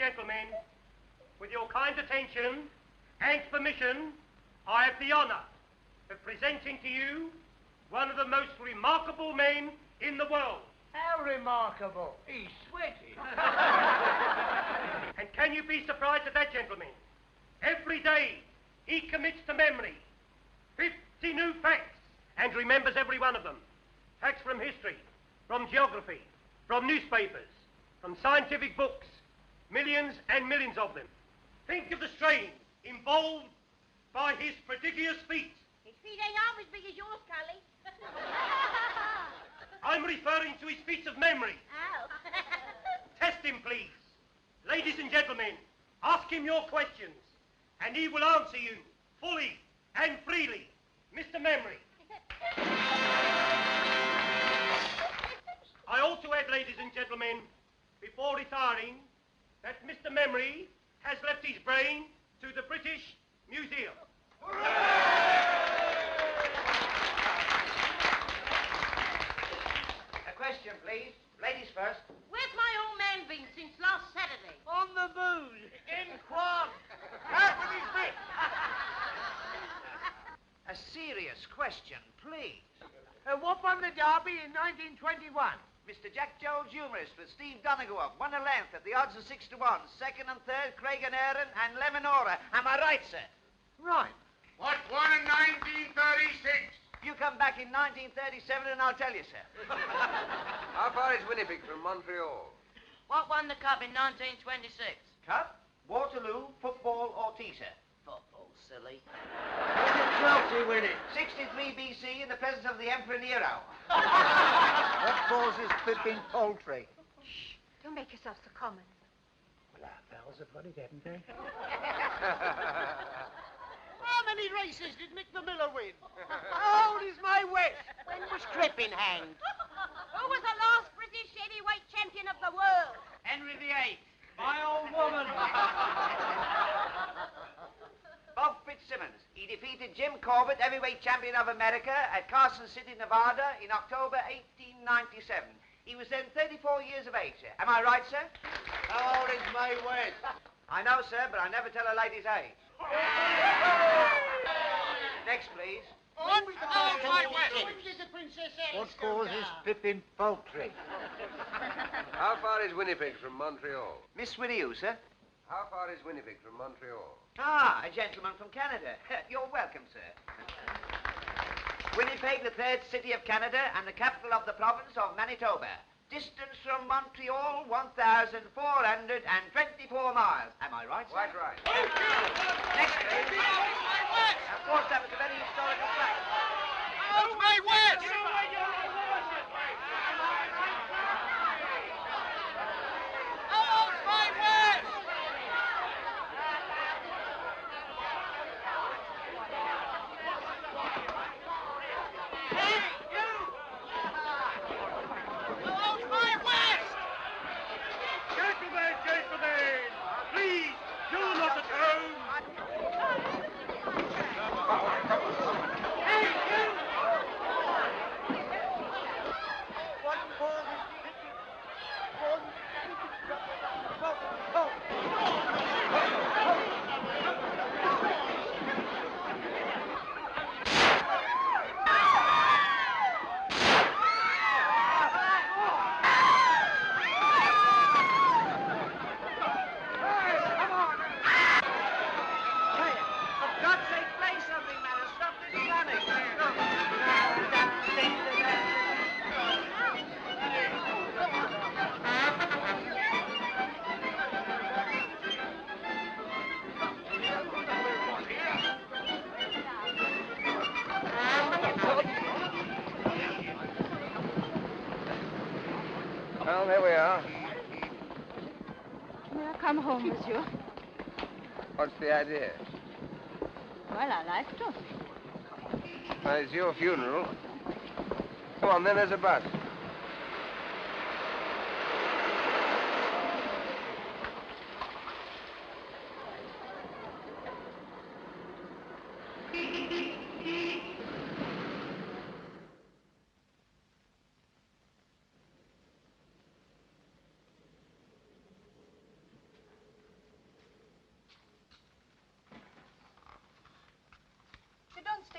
gentlemen, with your kind attention and permission, I have the honor of presenting to you one of the most remarkable men in the world. How remarkable? He's sweaty. And can you be surprised at that, gentlemen? Every day he commits to memory 50 new facts and remembers every one of them. Facts from history, from geography, from newspapers, from scientific books, millions and millions of them. Think of the strain involved by his prodigious feats. His feet ain't half as big as yours, Cully. I'm referring to his feats of memory. Oh. Test him, please. Ladies and gentlemen, ask him your questions, and he will answer you fully and freely. Mr. Memory. I ought to add, ladies and gentlemen, before retiring, that Mr. Memory has left his brain to the British Museum. A question, please. Ladies first. Where's my old man been since last Saturday? On the booze. In Quam. Out with his bit. A serious question, please. What won the Derby in 1921? Mr. Jack Jones, humorist, with Steve Donegal, won a length at the odds of 6 to 1. Second and third, Craig and Aaron and Lemonora. Am I right, sir? Right. What won in 1936? You come back in 1937 and I'll tell you, sir. How far is Winnipeg from Montreal? What won the cup in 1926? Cup, Waterloo, football or tea, sir? Football, silly. When did Chelsea win it? 63 BC in the presence of the Emperor Nero. What causes Pippin poultry? Shh, don't make yourself so common. Well, our pals have got it, haven't they? How many races did Mick the Miller win? How old is my West? When was Crippen hanged? Who was the last British heavyweight champion of the world? Henry VIII. My old woman. Bob Fitzsimmons. He defeated Jim Corbett, heavyweight champion of America, at Carson City, Nevada, in October 1897. He was then 34 years of age, sir. Am I right, sir? How old is my West? I know, sir, but I never tell a lady's age. Next, please. What was my West? When did the Princess Alice What causes Pippin poultry? How far is Winnipeg from Montreal? Miss with you, sir? How far is Winnipeg from Montreal? Ah, a gentleman from Canada. You're welcome, sir. Winnipeg, the third city of Canada and the capital of the province of Manitoba. Distance from Montreal, 1,424 miles. Am I right, sir? Quite right. Next, please. Of course, that was a very historical fact. How's my West? How's my West? Hey, you! How's my West? Gentlemen, gentlemen, please, do not at home. Hey, you! What causes Well, there we are. May I come home, monsieur? What's the idea? Well, I like to. Well, it's your funeral. Come on, then, there's a bus.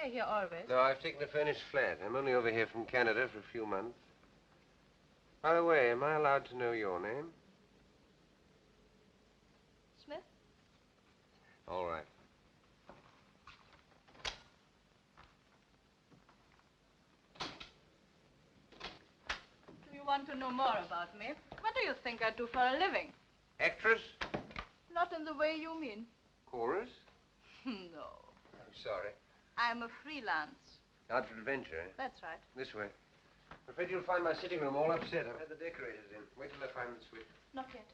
stay here always? No, I've taken a furnished flat. I'm only over here from Canada for a few months. By the way, am I allowed to know your name? Smith? All right. Do you want to know more about me? What do you think I do for a living? Actress? Not in the way you mean. Chorus? No. I'm sorry. I'm a freelance. Out for adventure, eh? That's right. This way. I'm afraid you'll find my sitting room all upset. I've had the decorators in. Wait till I find the switch. Not yet.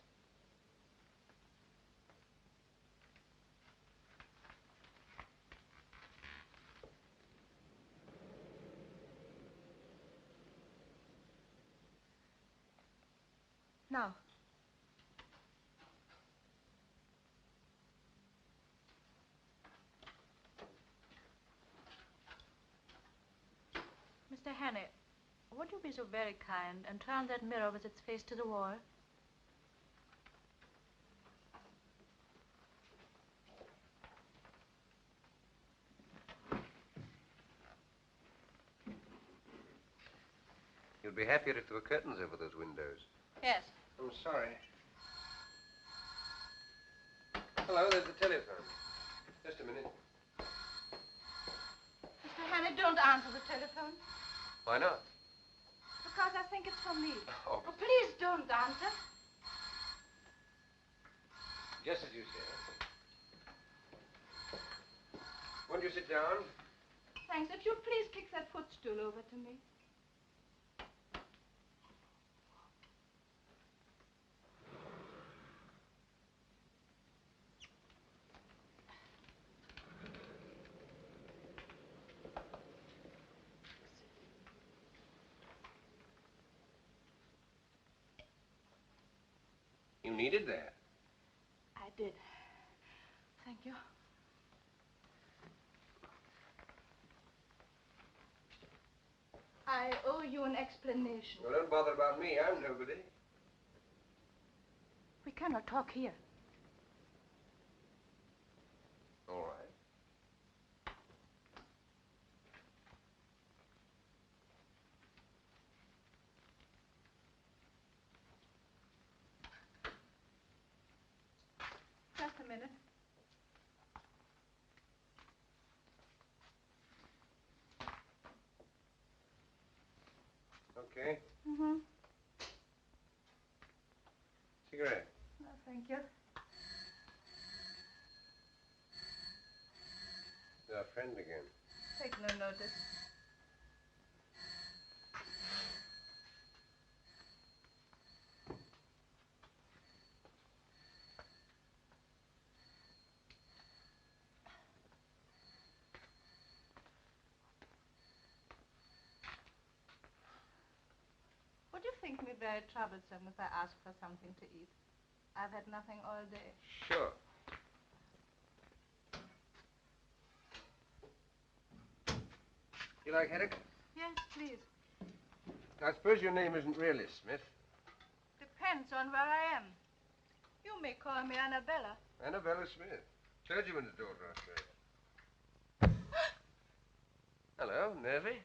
Now. Mr. Hannay, would you be so very kind and turn that mirror with its face to the wall? You'd be happier if there were curtains over those windows. Yes. I'm sorry. Hello, there's the telephone. Just a minute. Mr. Hannay, don't answer the telephone. Why not? Because I think it's for me. Oh. Oh, please don't answer. Just as you say. Won't you sit down? Thanks. If you'd please kick that footstool over to me. You needed that. I did. Thank you. I owe you an explanation. Well, don't bother about me. I'm nobody. We cannot talk here. All right. Just a minute. Okay. Mm-hmm. Cigarette. No, thank you. Our friend again. Take no notice. Would you think me very troublesome if I ask for something to eat? I've had nothing all day. Sure. You like haddock? Yes, please. I suppose your name isn't really Smith. Depends on where I am. You may call me Annabella. Annabella Smith. Clergyman's daughter, I suppose. Hello, nervy?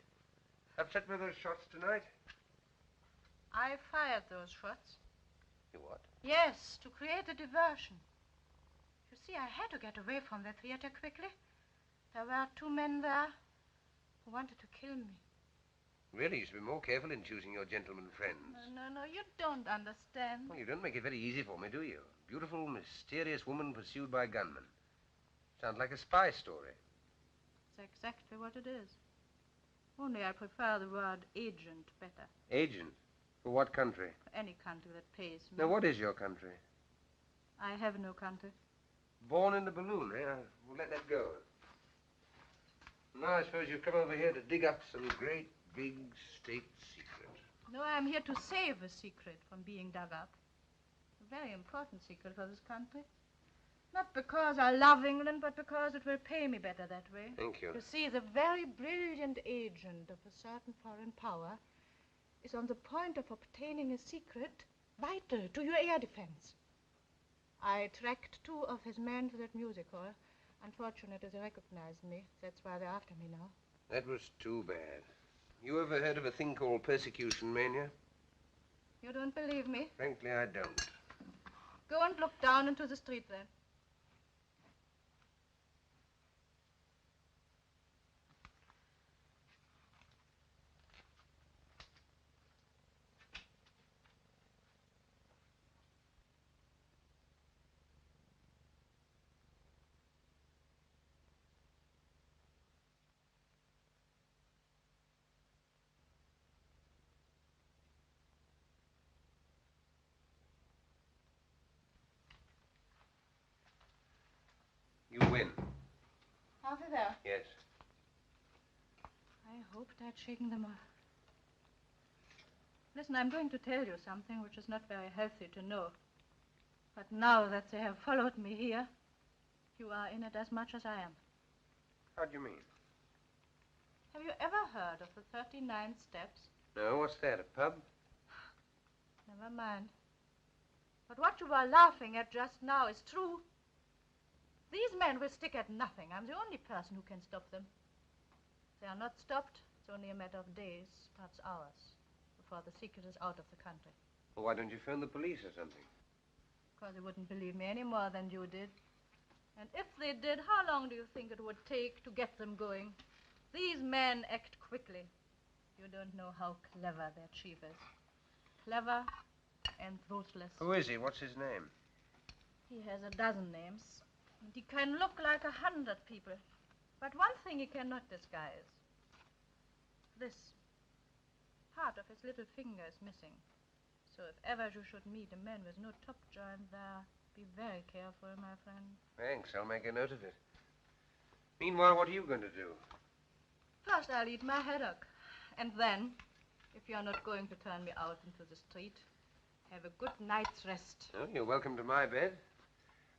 Upset with those shots tonight? I fired those shots. You what? Yes, to create a diversion. You see, I had to get away from the theater quickly. There were 2 men there who wanted to kill me. Really, you should be more careful in choosing your gentleman friends. No, you don't understand. Well, you don't make it very easy for me, do you? Beautiful, mysterious woman pursued by gunmen. Sounds like a spy story. It's exactly what it is. Only I prefer the word agent better. Agent? For what country? Any country that pays me. Now, what is your country? I have no country. Born in the balloon, eh? We'll let that go. Now, I suppose you've come over here to dig up some great, big state secret. No, I'm here to save a secret from being dug up. A very important secret for this country. Not because I love England, but because it will pay me better that way. Thank you. You see, the very brilliant agent of a certain foreign power is on the point of obtaining a secret vital to your air defense. I tracked 2 of his men to that music hall. Unfortunate as they recognized me. That's why they're after me now. That was too bad. You ever heard of a thing called persecution mania? You don't believe me? Frankly, I don't. Go and look down into the street then. You win. Halfway there. Yes. I hoped I'd shaken them off. Listen, I'm going to tell you something which is not very healthy to know. But now that they have followed me here, you are in it as much as I am. How do you mean? Have you ever heard of the 39 steps? No, what's that, a pub? Never mind. But what you were laughing at just now is true. These men will stick at nothing. I'm the only person who can stop them. If they are not stopped, it's only a matter of days, perhaps hours, before the secret is out of the country. Well, why don't you phone the police or something? Because they wouldn't believe me any more than you did. And if they did, how long do you think it would take to get them going? These men act quickly. You don't know how clever their chief is. Clever and ruthless. Who is he? What's his name? He has a dozen names. And he can look like 100 people. But one thing he cannot disguise. This part of his little finger is missing. So if ever you should meet a man with no top joint there, be very careful, my friend. Thanks, I'll make a note of it. Meanwhile, what are you going to do? First, I'll eat my haddock. And then, if you're not going to turn me out into the street, have a good night's rest. Oh, you're welcome to my bed.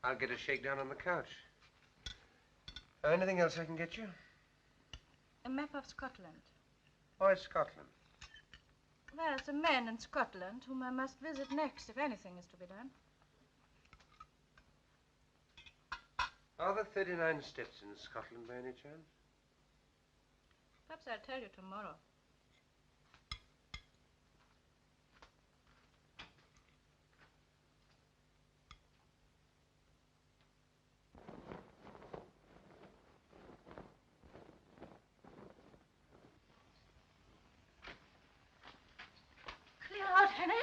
I'll get a shakedown on the couch. Anything else I can get you? A map of Scotland. Why Scotland? There's a man in Scotland whom I must visit next if anything is to be done. Are there 39 steps in Scotland by any chance? Perhaps I'll tell you tomorrow. Clear out, Henry.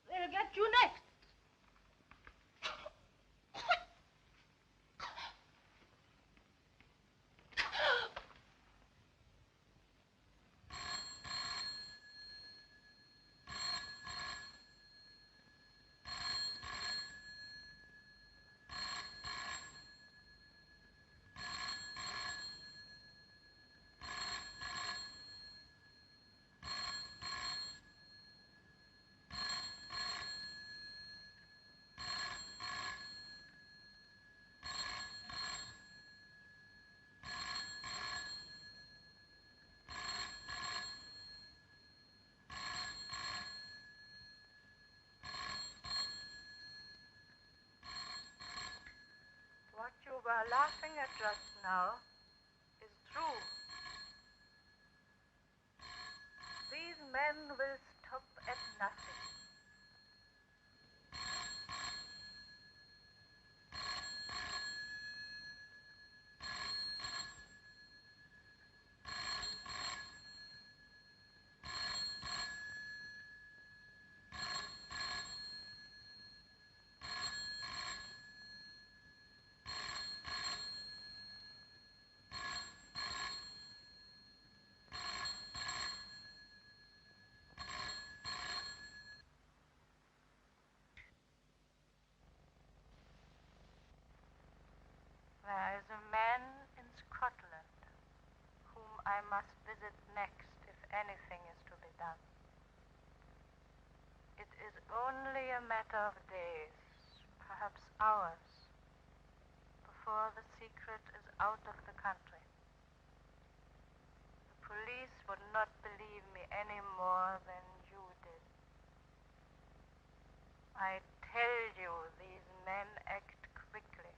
They'll get you next. What you were laughing at just now is true. These men will stop at nothing. There is a man in Scotland whom I must visit next if anything is to be done. It is only a matter of days, perhaps hours, before the secret is out of the country. The police would not believe me any more than you did. I tell you, these men act quickly.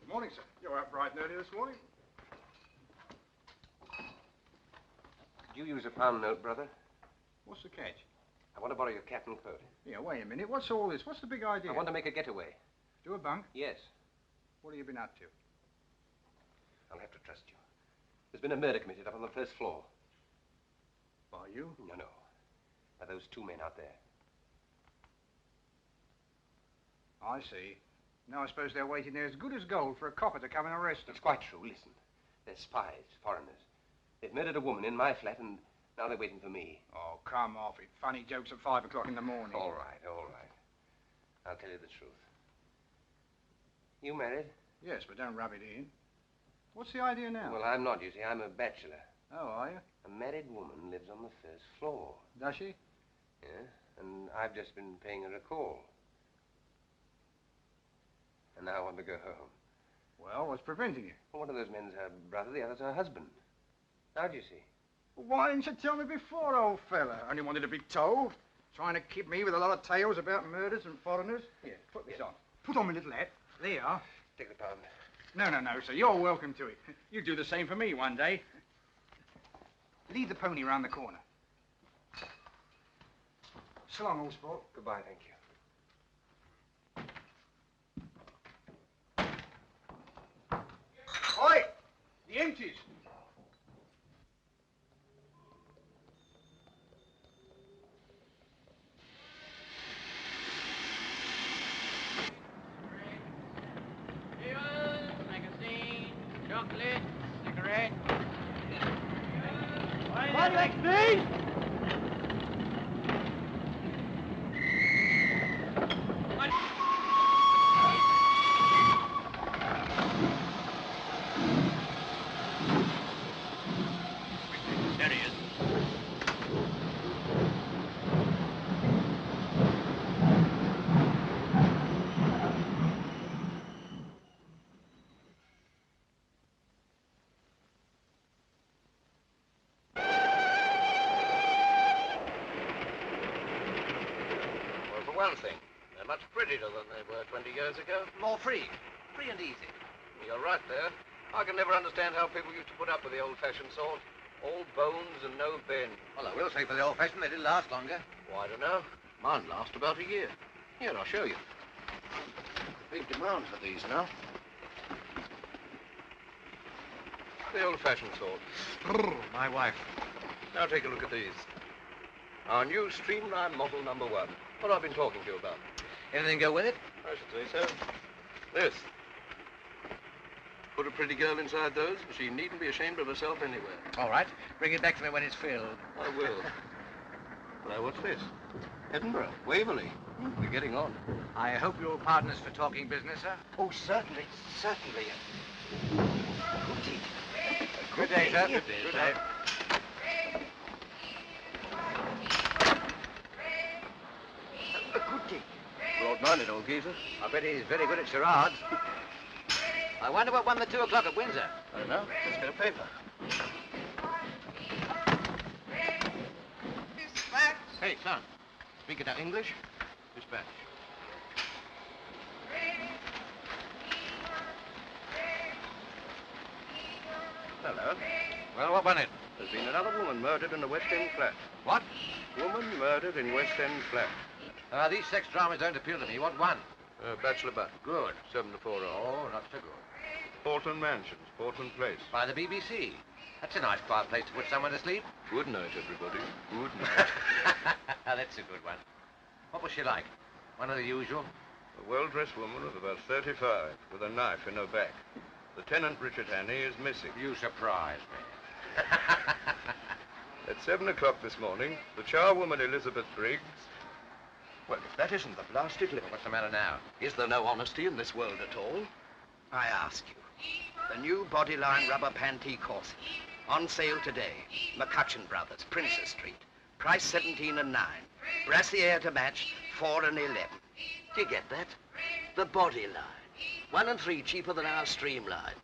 Good morning, sir. You're up bright and early this morning. Could you use a pound note, brother? What's the catch? I want to borrow your cap and coat. Yeah, wait a minute. What's all this? What's the big idea? I want to make a getaway. Do a bunk? Yes. What have you been up to? I'll have to trust you. There's been a murder committed up on the first floor. By you? No. By those two men out there. I see. Now I suppose they're waiting there as good as gold for a copper to come and arrest them. It's quite true. Listen. They're spies, foreigners. They've murdered a woman in my flat, and now they're waiting for me. Oh, come off it. Funny jokes at 5 o'clock in the morning. All right. I'll tell you the truth. You married? Yes, but don't rub it in. What's the idea now? Well, I'm not, you see. I'm a bachelor. Oh, are you? A married woman lives on the first floor. Does she? Yeah, and I've just been paying her a call. And now I want to go home. Well, what's preventing you? Well, one of those men's her brother, the other's her husband. How do you see? Well, why didn't you tell me before, old fella? I only wanted to be told. Trying to kid me with a lot of tales about murders and foreigners. Here, put this on. Put on my little hat. There you are. Take the pound. No, sir. You're welcome to it. You do the same for me one day. Lead the pony round the corner. So long, old sport. Goodbye, thank you. Oi! The empties. Magazine, chocolate, cigarette. One leg, please. There he is. Well, for one thing, they're much prettier than they were 20 years ago. More free. Free and easy. You're right there. I can never understand how people used to put up with the old-fashioned sort. All bones and no bend. Well, I will say for the old-fashioned, they did last longer. Well, I don't know. Mine last about a year. Here, I'll show you. Big demand for these now. The old-fashioned sort. My wife. Now take a look at these. Our new streamline model number 1. What I've been talking to you about. Anything go with it? I should say so. This. Put a pretty girl inside those, and she needn't be ashamed of herself anywhere. All right. Bring it back to me when it's filled. I will. Now, what's this? Edinburgh, Waverley. We're getting on. I hope you're partners for talking business, sir. Oh, certainly, certainly. Good day, sir. Good day. Broad-minded old geezer. I bet he's very good at charades. I wonder what won the 2 o'clock at Windsor. I don't know. Let's get a paper. Hey, son. Speak it out English. Dispatch. Hello. Well, what won it? There's been another woman murdered in a West End flat. What? Woman murdered in West End flat. These sex dramas don't appeal to me. What won? Bachelor butt. Good. 7 to 4 hours. Oh, not so good. Portland Mansions, Portland Place. By the BBC. That's a nice quiet place to put someone to sleep. Good night, everybody. Good night. That's a good one. What was she like? One of the usual? A well-dressed woman of about 35, with a knife in her back. Lieutenant Richard Hannay is missing. You surprise me. At 7 o'clock this morning, the charwoman Elizabeth Briggs... Well, if that isn't the blasted limit. What's the matter now? Is there no honesty in this world at all? I ask you. The new Bodyline rubber panty corset. On sale today. McCutcheon Brothers, Princess Street. Price 17 and 9. Brassiere to match, 4 and 11. Do you get that? The Bodyline. 1 and 3 cheaper than our Streamline.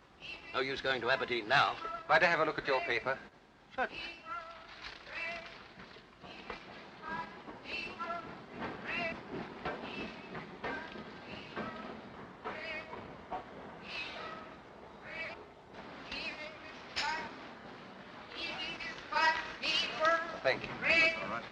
No use going to Aberdeen now. Might I have a look at your paper? Certainly. Thank you. All right.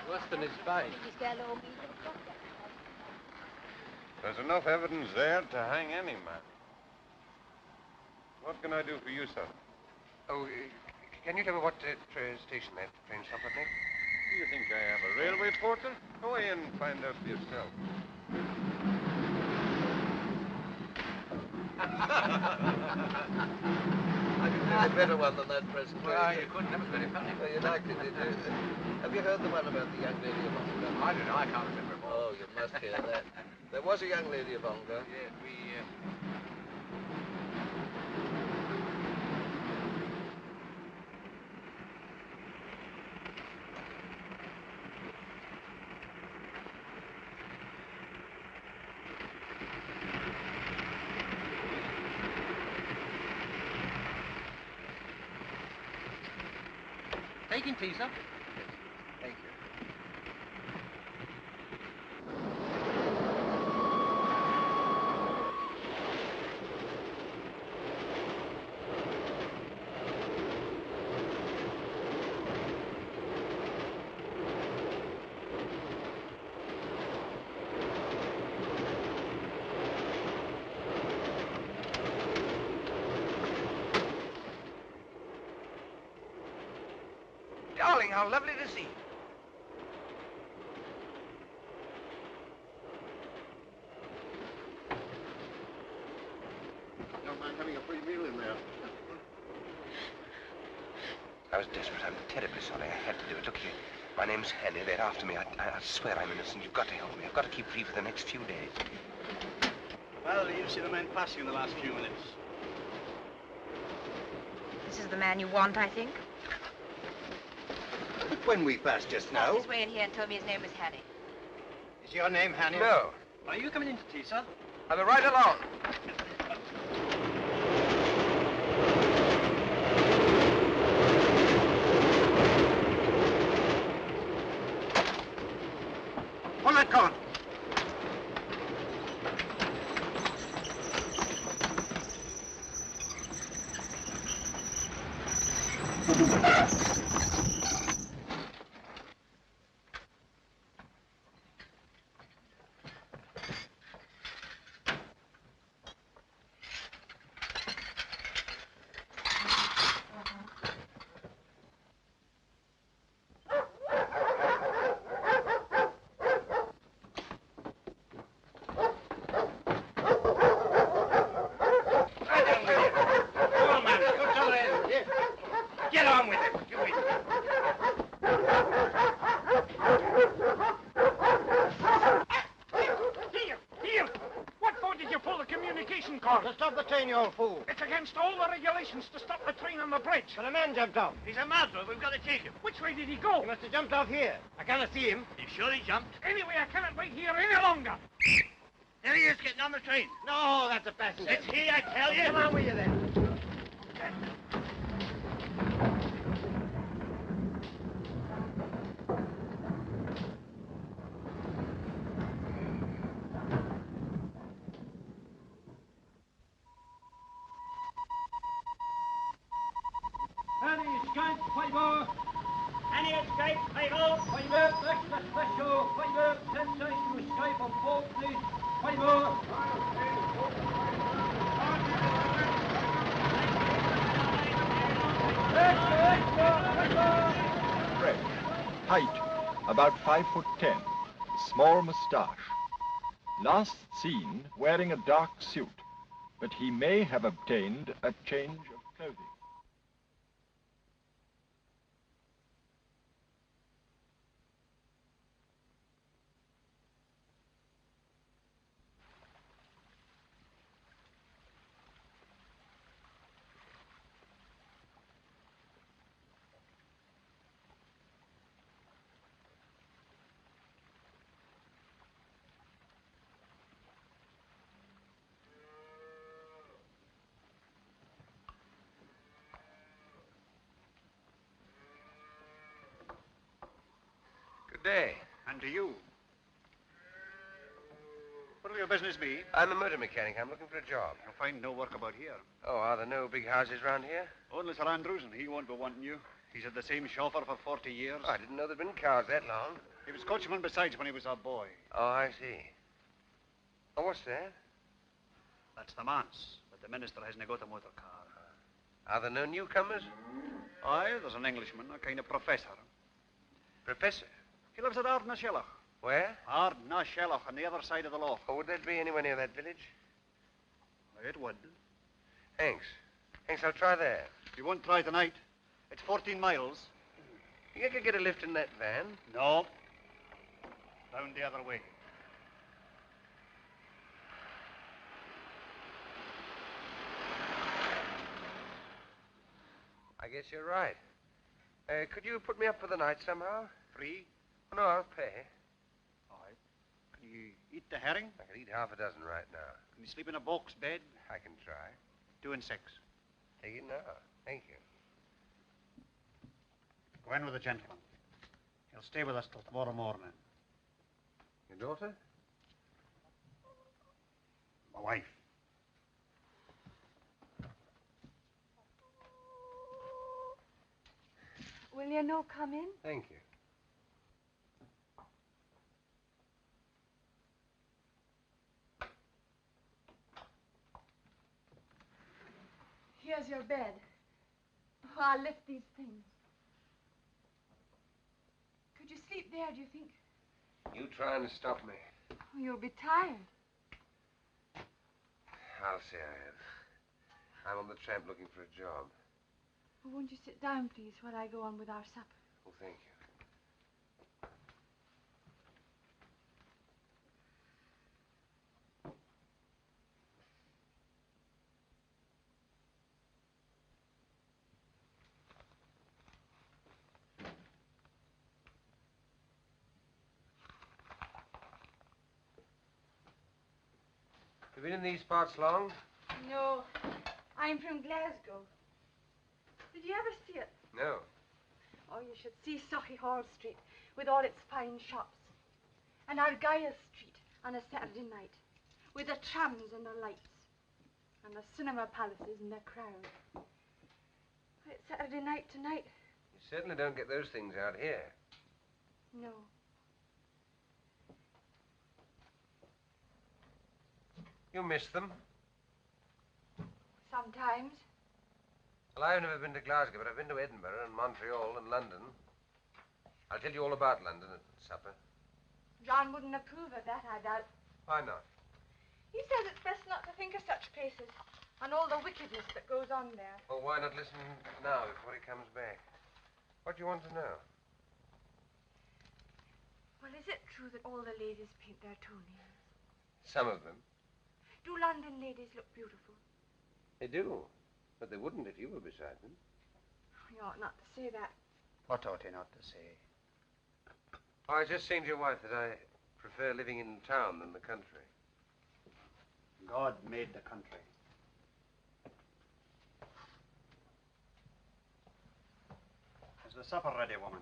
Worse than his face. There's enough evidence there to hang any man. What can I do for you, sir? Oh, can you tell me what station that train stopped at next? Do you think I am a railway porter? Go away and find out for yourself. I could do a better one than that present. Well, you couldn't. That was very funny. Oh, you liked it, did you? Have you heard the one about the young lady of Ongar? I don't know. I can't remember it all. Oh, you must hear that. There was a young lady of Ongar. Yes, we... Taking tea, sir? Thank you. Darling, how lovely to see you. Don't mind having a free meal in there. I was desperate. I'm terribly sorry. I had to do it. Look here. My name's Henry. They're after me. I swear I'm innocent. You've got to help me. I've got to keep free for the next few days. Well, you've seen a man passing in the last few minutes. This is the man you want, I think. When we passed just now. He's waited here and told me his name was Hanny. Is your name Hanny? No. Are you coming in to tea, sir? I'll be right along. Pull that cord. To stop the train, you old fool. It's against all the regulations to stop the train on the bridge. But a man jumped off. He's a murderer. We've got to take him. Which way did he go? He must have jumped off here. I cannot see him. You sure he jumped? Anyway, I cannot wait here any longer. There he is, getting on the train. No, that's a passenger. It's he, I tell you. Come on with you then. Any escape, Carroll, finder, extra special, finder, sensation to escape on board, please, finder. Fred, height about 5'10", small moustache. Last seen wearing a dark suit, but he may have obtained a change of clothing. day. And to you. What'll your business be? I'm a motor mechanic. I'm looking for a job. You'll find no work about here. Oh, are there no big houses round here? Only Sir Andrews, and he won't be wanting you. He's had the same chauffeur for 40 years. Oh, I didn't know there'd been cars that long. He was coachman besides when he was a boy. Oh, I see. Oh, what's that? That's the manse, but the minister hasn't got a motor car. Are there no newcomers? Aye, there's an Englishman, a kind of professor. Professor? He lives at Ardnashellach. Where? Ardnashellach, on the other side of the loch. Oh, would that be anywhere near that village? It would. Thanks. Thanks, I'll try there. You won't try tonight. It's 14 miles. You could get a lift in that van? No. Round the other way. I guess you're right. Could you put me up for the night somehow? Free? Oh, no, I'll pay. All right. Can you eat the herring? I could eat half a dozen right now. Can you sleep in a box bed? I can try. 2 and 6. Take it now. Thank you. Go in with the gentleman. He'll stay with us till tomorrow morning. Your daughter? My wife. Will you no come in? Thank you. Here's your bed. Oh, I'll lift these things. Could you sleep there, do you think? You trying to stop me? Oh, you'll be tired. I'll say I am. I'm on the tramp looking for a job. Oh, won't you sit down, please, while I go on with our supper? Oh, thank you. You been in these parts long? No, I'm from Glasgow. Did you ever see it? No. Oh, you should see Sochi Hall Street with all its fine shops. And Argyll Street on a Saturday night with the trams and the lights. And the cinema palaces and the crowd. It's Saturday night tonight. You certainly don't get those things out here. No. You miss them? Sometimes. Well, I've never been to Glasgow, but I've been to Edinburgh and Montreal and London. I'll tell you all about London at supper. John wouldn't approve of that, I doubt. Why not? He says it's best not to think of such places and all the wickedness that goes on there. Well, why not listen now before he comes back? What do you want to know? Well, is it true that all the ladies paint their toenails? Some of them. Do London ladies look beautiful? They do. But they wouldn't if you were beside them. You ought not to say that. What ought he not to say? Oh, I was just saying to your wife that I prefer living in town than the country. God made the country. Is the supper ready, woman?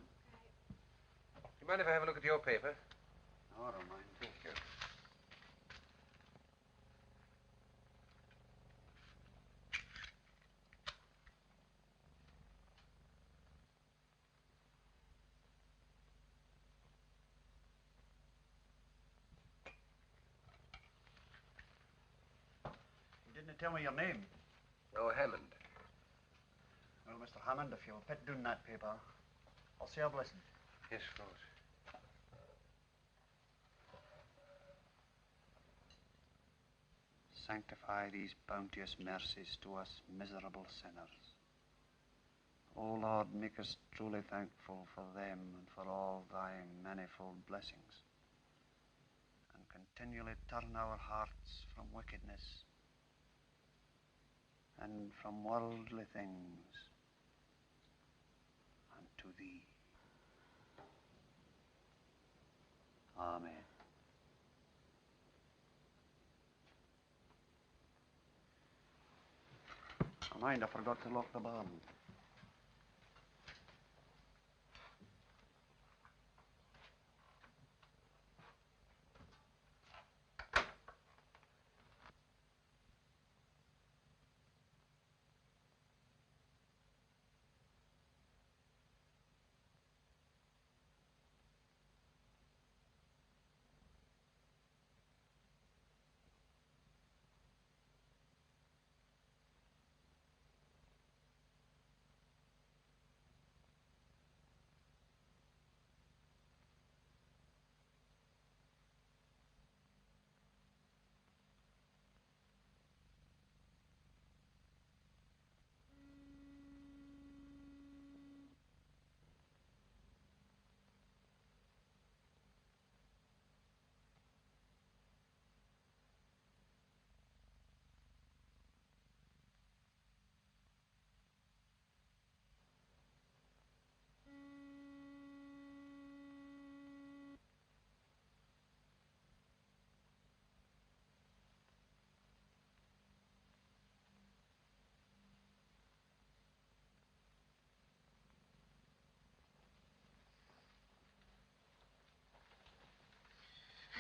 Do you mind if I have a look at your paper? No, I don't mind. Thank you. You didn't tell me your name. Oh, Hammond. Well, Mr. Hammond, if you'll put down that paper, I'll say a blessing. Yes, of course. Sanctify these bounteous mercies to us miserable sinners. O Lord, make us truly thankful for them and for all thy manifold blessings, and continually turn our hearts from wickedness and from worldly things unto thee. Amen. Mind, I forgot to lock the barn.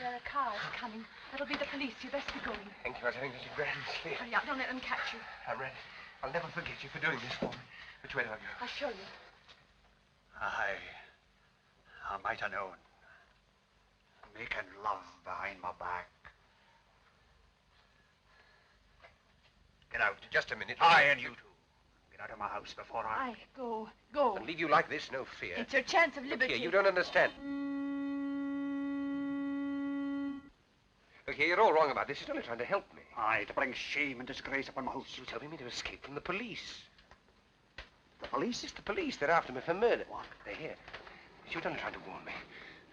There are cars coming. That'll be the police. You best be going. Thank you. I was having such a grand sleep. Hurry up. Don't let them catch you. I'm ready. I'll never forget you for doing this for me. Which way do I go? I'll show you. I might have known. Making love behind my back. Get out. Just a minute. I and you two. Get out of my house before I... Go. And leave you like this, no fear. It's your chance of liberty. Look here, you don't understand. Look here, you're all wrong about this. He's only trying to help me. Aye, to bring shame and disgrace upon my house. You're telling me to escape from the police. The police? It's the police. They're after me for murder. What? They're here. She was only trying to warn me.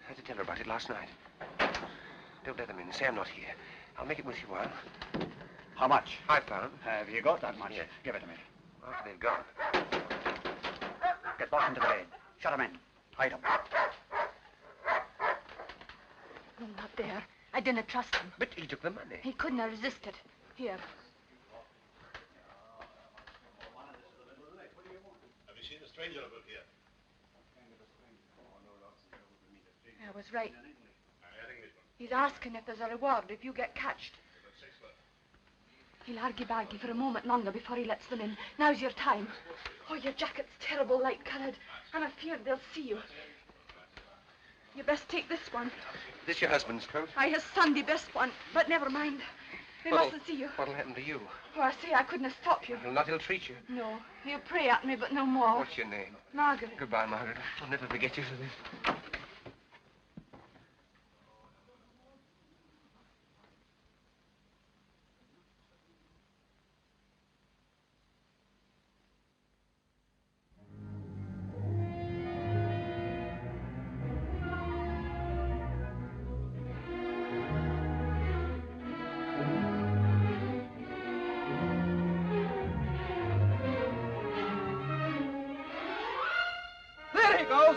I had to tell her about it last night. Don't let them in. Say I'm not here. I'll make it with you a while. How much? £5. Have you got that much? Yes. Give it to me. After they've gone. Get back into the bed. Shut 'em in. Hide 'em. No, not there. I didn't trust him. But he took the money. He couldn't have resisted. Here. Have you seen a stranger about here? I was right. He's asking if there's a reward if you get catched. He'll argy-bargy for a moment longer before he lets them in. Now's your time. Oh, your jacket's terrible light-coloured. I'm afeard they'll see you. You best take this one. This your husband's coat? Aye, his Sunday best one. But never mind. They mustn't see you. What'll happen to you? Oh, I say I couldn't have stopped you. He'll not ill-treat you. No. He'll pray at me, but no more. What's your name? Margaret. Goodbye, Margaret. I'll never forget you for this. There he goes!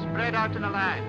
Spread out in a line.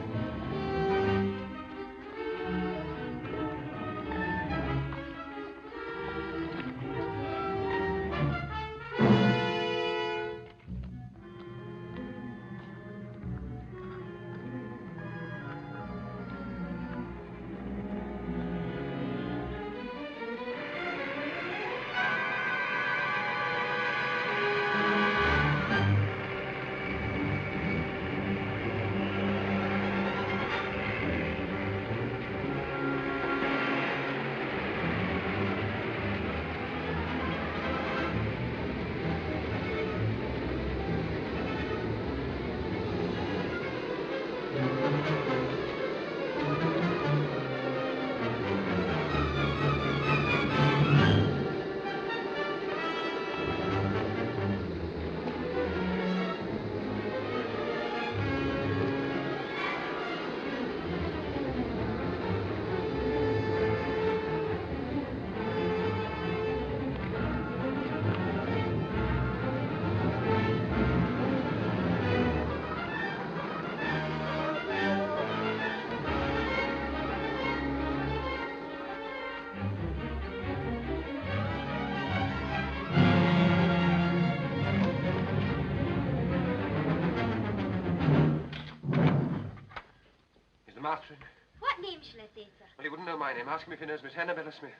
Martin. What name shall I say, sir? Well, he wouldn't know my name. Ask him if he knows Miss Annabella Smith.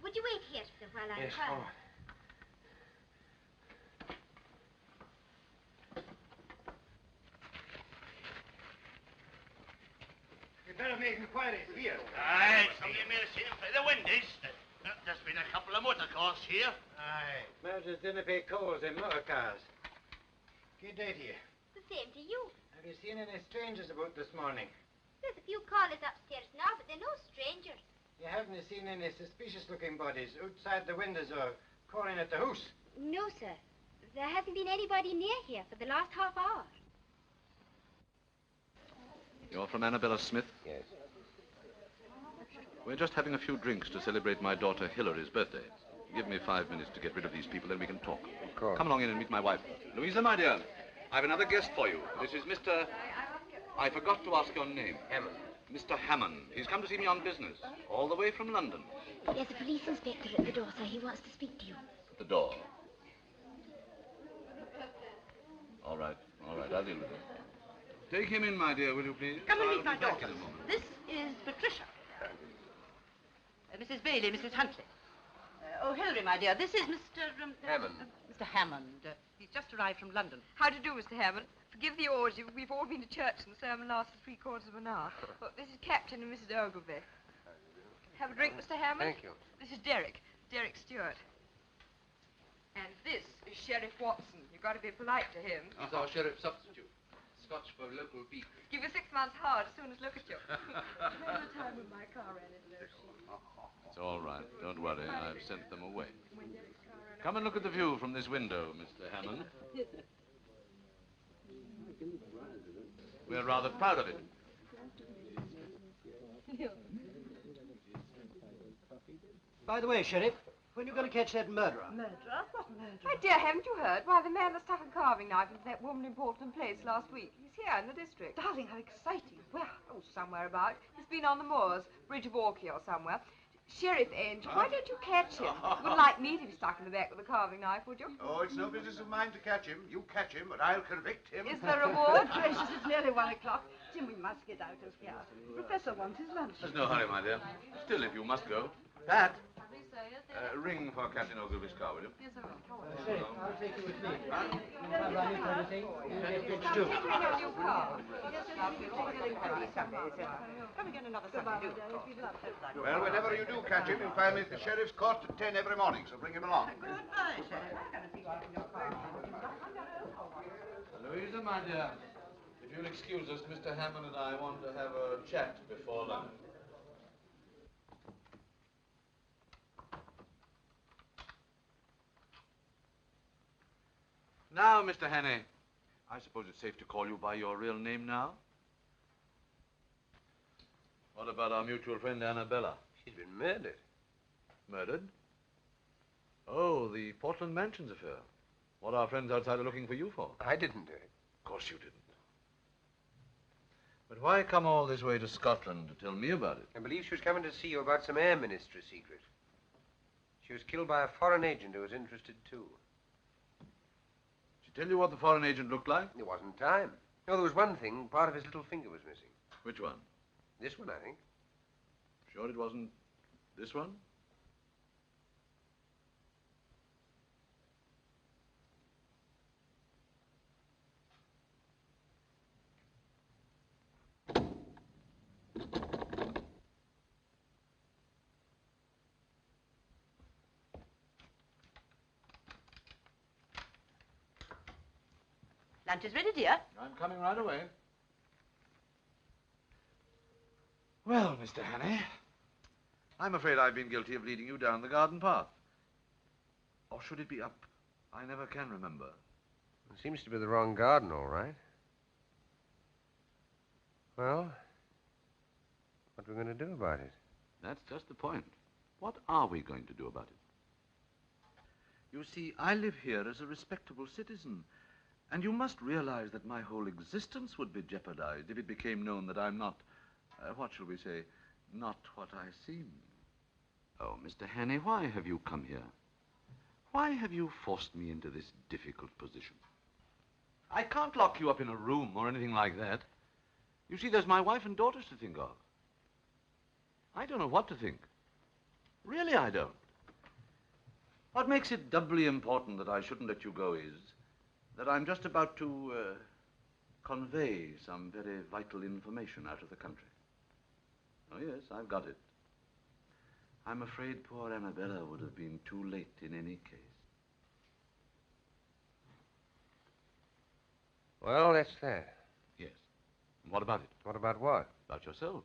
Would you wait here, sir, while I Yes, inquire? all right. You'd better make inquiries here. Aye, see you may see him by the windows. There's been a couple of motor cars here. Aye. Murders didn't pay calls in motor cars. Good day to you. The same to you. Have you seen any strangers about this morning? There's a few callers upstairs now, but they're no strangers. You haven't seen any suspicious-looking bodies outside the windows or calling at the house? No, sir. There hasn't been anybody near here for the last half hour. You're from Annabella Smith? Yes. We're just having a few drinks to celebrate my daughter Hilary's birthday. Give me 5 minutes to get rid of these people, then we can talk. Of course. Come along in and meet my wife. Louisa, my dear, I've another guest for you. This is Mr... I forgot to ask your name. Hammond. Mr. Hammond. He's come to see me on business, all the way from London. There's a police inspector at the door, sir. He wants to speak to you. At the door. All right, I'll deal with him. Take him in, my dear, will you please? Come and I'll meet my be back daughter. in a moment. This is Patricia. Mrs. Bailey, Mrs. Huntley. Oh, Hilary, my dear, this is Mr. Hammond. Mr. Hammond. He's just arrived from London. How do you do, Mr. Hammond? Forgive the orgy. We've all been to church and the sermon lasted 3/4 of an hour. Well, this is Captain and Mrs. Ogilvy. Have a drink, Mr. Hammond? Thank you. This is Derek Stewart. And this is Sheriff Watson. You've got to be polite to him. He's our sheriff substitute. Scotch for local beef. Give you 6 months hard as soon as look at you. Remember the time when my car ran into those sheep? It's all right. Don't worry. I've sent them away. Come and look at the view from this window, Mr. Hammond. We're rather proud of it. By the way, Sheriff, when are you going to catch that murderer? Murderer? What murderer? My dear, haven't you heard? Why, the man that stuck a carving knife into that woman in Portland Place last week. He's here in the district. Darling, how exciting. Where? Oh, somewhere about. He's been on the moors, Bridge of Orkney or somewhere. Sheriff Angel, why don't you catch him? You wouldn't like me to be stuck in the back with a carving knife, would you? Oh, it's no business of mine to catch him. You catch him, and I'll convict him. Is there a reward? Gracious, it's nearly 1 o'clock. Jim, we must get out of here. Professor wants his lunch. There's no hurry, my dear. Still, if you must go. Pat, ring for Captain Ogilvy's car, will you? Yes, sir. Sheriff, I'll take you with me. If I run into anything, you get rich too. Take me in your new car. Yes, sir. Come again another Sunday, do. Well, whenever you do catch him, you'll find me at the sheriff's court at 10 every morning, so bring him along. Goodbye, Sheriff. I'm going to see what's in your car. Louisa, my dear, if you'll excuse us, Mr. Hammond and I want to have a chat before lunch. Now, Mr. Hannay, I suppose it's safe to call you by your real name now? What about our mutual friend Annabella? She's been murdered. Murdered? Oh, the Portland Mansions affair. What our friends outside are looking for you for? I didn't do it. Of course you didn't. But why come all this way to Scotland to tell me about it? I believe she was coming to see you about some air ministry secret. She was killed by a foreign agent who was interested too. Did she tell you what the foreign agent looked like? There wasn't time. No, there was one thing. Part of his little finger was missing. Which one? This one, I think. Sure it wasn't this one? Lunch is ready, dear. I'm coming right away. Well, Mr. Hannay, I'm afraid I've been guilty of leading you down the garden path. Or should it be up? I never can remember. It seems to be the wrong garden, all right. Well, what are we going to do about it? That's just the point. What are we going to do about it? You see, I live here as a respectable citizen, and you must realize that my whole existence would be jeopardized if it became known that I'm not, what shall we say, not what I seem. Oh, Mr. Hannay, why have you come here? Why have you forced me into this difficult position? I can't lock you up in a room or anything like that. You see, there's my wife and daughters to think of. I don't know what to think. Really, I don't. What makes it doubly important that I shouldn't let you go is that I'm just about to convey some very vital information out of the country. Oh, yes, I've got it. I'm afraid poor Annabella would have been too late in any case. Well, that's that. Yes. And what about it? What about what? About yourself.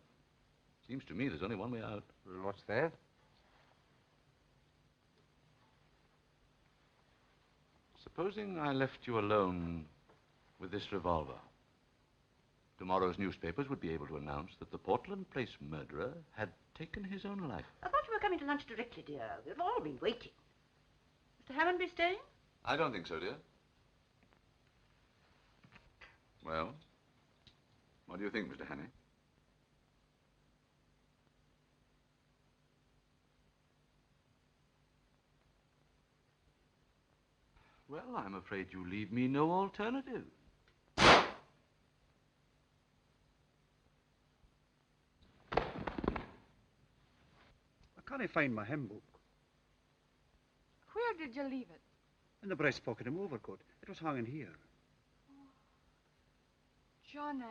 Seems to me there's only one way out. And what's that? Supposing I left you alone with this revolver. Tomorrow's newspapers would be able to announce that the Portland Place murderer had taken his own life. I thought you were coming to lunch directly, dear. We've all been waiting. Mr. Hammond be staying? I don't think so, dear. Well, what do you think, Mr. Hannay? Well, I'm afraid you leave me no alternative. I can't find my hymn book. Where did you leave it? In the breast pocket of my overcoat. It was hanging here. John,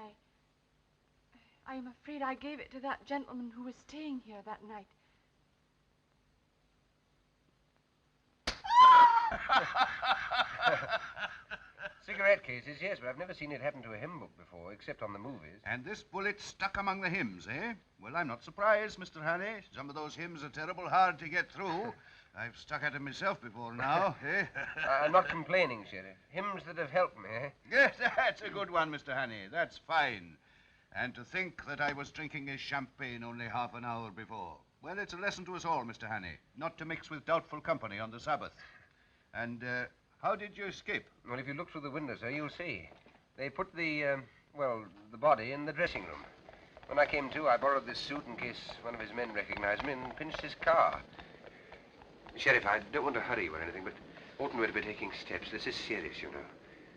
I am afraid I gave it to that gentleman who was staying here that night. Cigarette cases, yes, but I've never seen it happen to a hymn book before, except on the movies. And this bullet stuck among the hymns, eh? Well, I'm not surprised, Mr. Hannay. Some of those hymns are terrible hard to get through. I've stuck at them myself before now, eh? I'm not complaining, Sheriff. Hymns that have helped me, eh? Yes, that's a good one, Mr. Hannay. That's fine. And to think that I was drinking a champagne only half an hour before. Well, it's a lesson to us all, Mr. Hannay, not to mix with doubtful company on the Sabbath. And, how did you escape? Well, if you look through the window, sir, you'll see. They put the body in the dressing room. When I came to, I borrowed this suit in case one of his men recognized me and pinched his car. Sheriff, I don't want to hurry you or anything, but oughtn't we to be taking steps? This is serious, you know.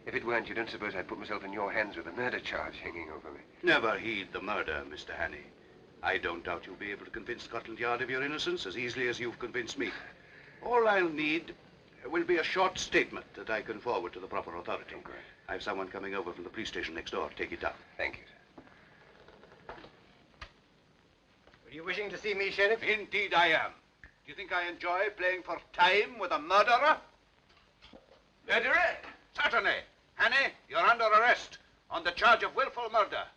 If it weren't, you don't suppose I'd put myself in your hands with a murder charge hanging over me. Never heed the murder, Mr. Hannay. I don't doubt you'll be able to convince Scotland Yard of your innocence as easily as you've convinced me. All I'll need will be a short statement that I can forward to the proper authority. Okay. I've someone coming over from the police station next door to take it down. Thank you, sir. Were you wishing to see me, Sheriff? Indeed I am. Do you think I enjoy playing for time with a murderer? Murderer? Certainly. Hannay, you're under arrest on the charge of willful murder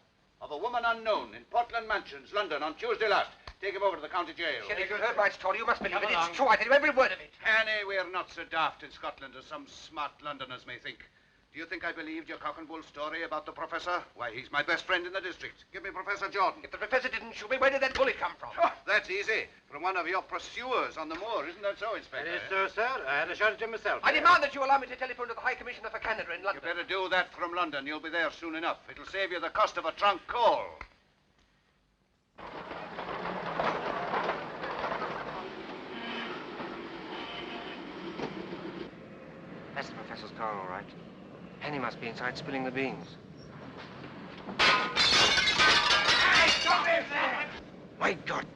of a woman unknown in Portland Mansions, London, on Tuesday last. Take him over to the county jail. Sheriff, you heard my story. You must believe it. It's true. I tell you every word of it. Hannay, we're not so daft in Scotland as some smart Londoners may think. Do you think I believed your cock and bull story about the professor? Why, he's my best friend in the district. Give me Professor Jordan. If the professor didn't shoot me, where did that bullet come from? Oh, that's easy. From one of your pursuers on the moor. Isn't that so, Inspector? It is so, sir. I had a shot at him myself. I demand that you allow me to telephone to the High Commissioner for Canada in London. You better do that from London. You'll be there soon enough. It'll save you the cost of a trunk call. That's the professor's car, all right. Henny must be inside spilling the beans. Hey, stop him! My God!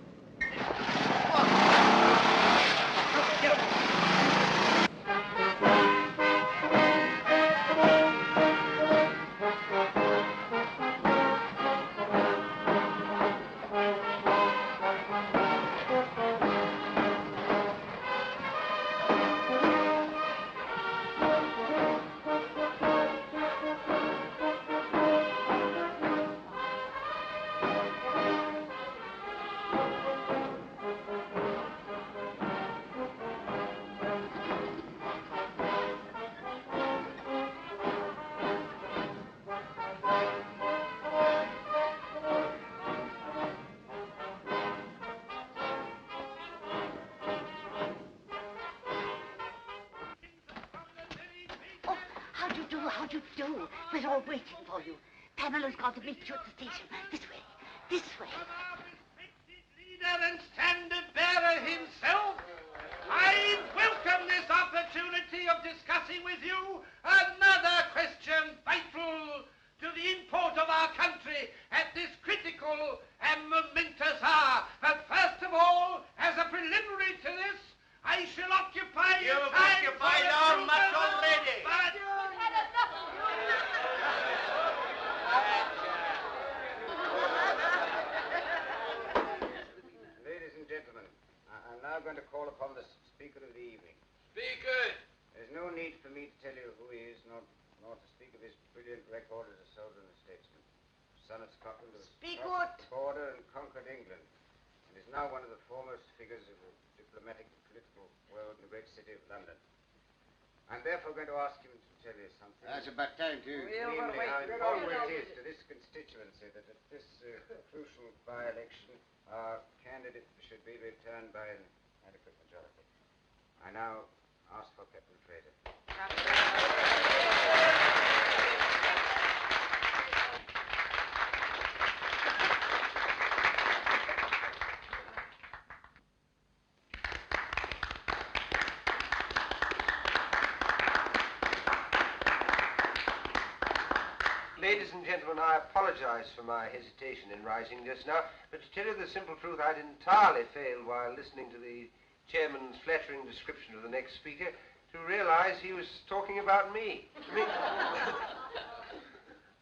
How do you do? We're all waiting for you. Pamela's gone to meet you at the station. This way. This way. Leader and standard bearer himself, I welcome this opportunity of discussing with you another question vital to the import of our country at this critical and momentous hour. But first of all, as a preliminary to this, I shall occupy your time. You've occupied our much already. But You've had enough. Ladies and gentlemen, I'm now going to call upon the speaker of the evening. Speaker! There's no need for me to tell you who he is, nor to speak of his brilliant record as a soldier and a statesman. Son of Scotland, who crossed the border and conquered England, and is now one of the foremost figures of the diplomatic and political world in the great city of London. I'm therefore going to ask him to tell you something. That's about time, too. Namely, how important it is to this constituency that at this crucial by-election, our candidate should be returned by an adequate majority. I now ask for Captain Fraser. gentlemen, I apologize for my hesitation in rising just now, but to tell you the simple truth, I'd entirely failed while listening to the chairman's flattering description of the next speaker to realize he was talking about me.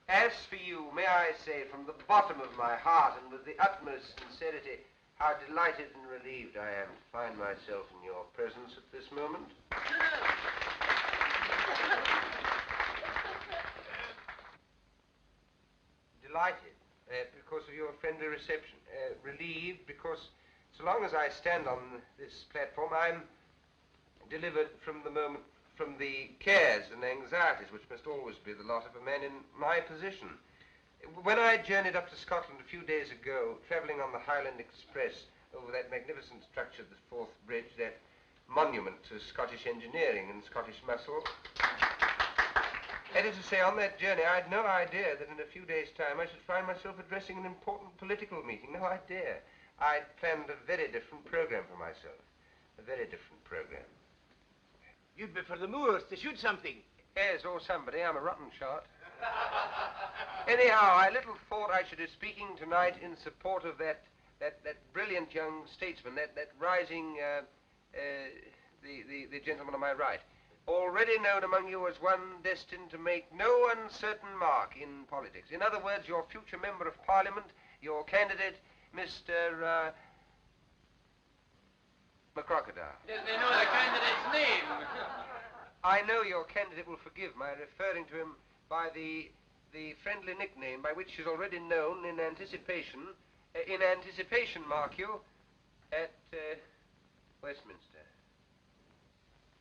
As for you, may I say from the bottom of my heart and with the utmost sincerity, how delighted and relieved I am to find myself in your presence at this moment. Delighted because of your friendly reception. Relieved because so long as I stand on this platform, I'm delivered from the cares and anxieties which must always be the lot of a man in my position. When I journeyed up to Scotland a few days ago, travelling on the Highland Express over that magnificent structure, the Forth Bridge, that monument to Scottish engineering and Scottish muscle, that is to say, on that journey, I had no idea that in a few days' time I should find myself addressing an important political meeting. No idea. I'd planned a very different program for myself. A very different program. You'd be for the moors to shoot something. Yes, or somebody. I'm a rotten shot. Anyhow, I little thought I should be speaking tonight in support of that brilliant young statesman, that rising, the gentleman on my right. Already known among you as one destined to make no uncertain mark in politics. In other words, your future member of Parliament, your candidate, Mr. McCrocodile. Does they know the candidate's name? I know your candidate will forgive my referring to him by the friendly nickname by which he's already known in anticipation, mark you, at Westminster.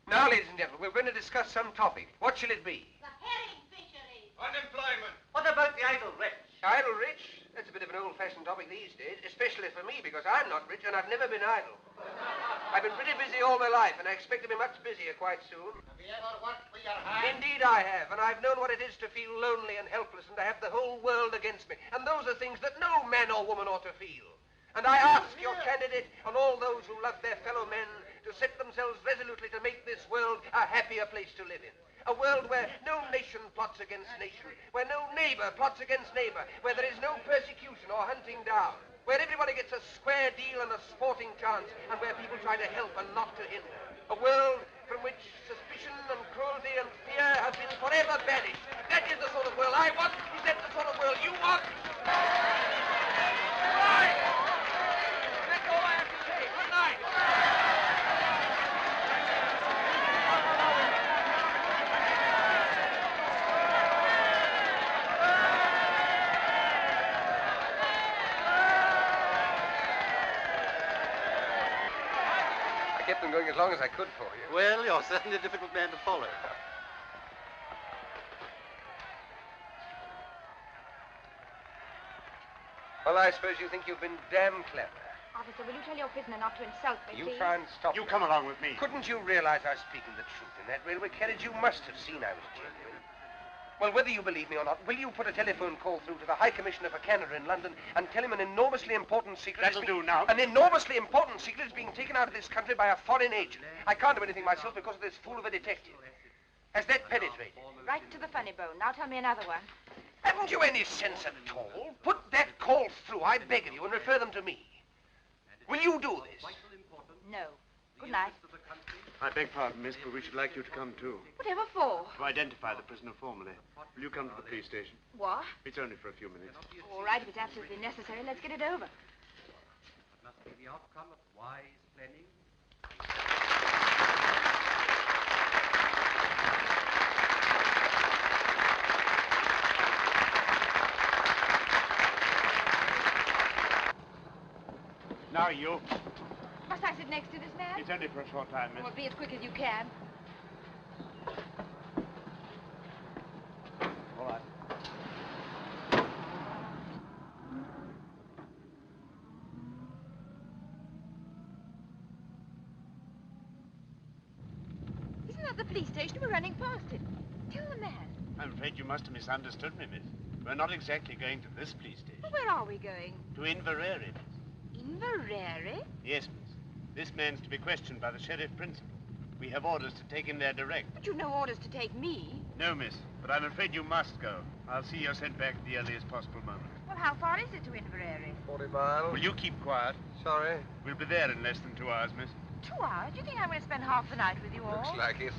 Now, ladies and gentlemen, we're going to discuss some topic. What shall it be? The herring fishery. Unemployment. What about the idle rich? Idle rich? That's a bit of an old-fashioned topic these days, especially for me, because I'm not rich and I've never been idle. I've been pretty busy all my life, and I expect to be much busier quite soon. Have you ever worked for your hand? Indeed I have, and I've known what it is to feel lonely and helpless and to have the whole world against me. And those are things that no man or woman ought to feel. And I ask your candidate and all those who love their fellow men to set themselves resolutely to make this world a happier place to live in. A world where no nation plots against nation, where no neighbor plots against neighbor, where there is no persecution or hunting down, where everybody gets a square deal and a sporting chance, and where people try to help and not to hinder. A world from which suspicion and cruelty and fear have been forever banished. That is the sort of world I want. Is that the sort of world you want? Right! That's all I have to say. Good night. I kept them going as long as I could for you. Well, you're certainly a difficult man to follow. Well, I suppose you think you've been damn clever. Officer, will you tell your prisoner not to insult me, You please? try and stop You me. come along with me. Couldn't you realize I was speaking the truth in that railway carriage? You must have seen I was genuine. Well, whether you believe me or not, will you put a telephone call through to the High Commissioner for Canada in London and tell him an enormously important secret... That'll do now. An enormously important secret is being taken out of this country by a foreign agent. I can't do anything myself because of this fool of a detective. Has that penetrated? Right to the funny bone. Now tell me another one. Haven't you any sense at all? Put that call through, I beg of you, and refer them to me. Will you do this? No. Good night. I beg pardon, miss, but we should like you to come, too. Whatever for? To identify the prisoner formally. Will you come to the police station? What? It's only for a few minutes. All right, if it's absolutely necessary, let's get it over. Must be the outcome of wise planning. Now, you. Must I sit next to this man? It's only for a short time, miss. Well, be as quick as you can. All right. Isn't that the police station? We're running past it. Tell the man. I'm afraid you must have misunderstood me, miss. We're not exactly going to this police station. Well, where are we going? To Inverary, miss. Inverary? Yes, miss. This man's to be questioned by the sheriff principal. We have orders to take him there direct. But you've no orders to take me. No, miss, but I'm afraid you must go. I'll see you're sent back at the earliest possible moment. Well, how far is it to Inverary? 40 miles. Will you keep quiet? Sorry. We'll be there in less than 2 hours, miss. 2 hours? Do you think I'm going to spend half the night with you all? Looks like it.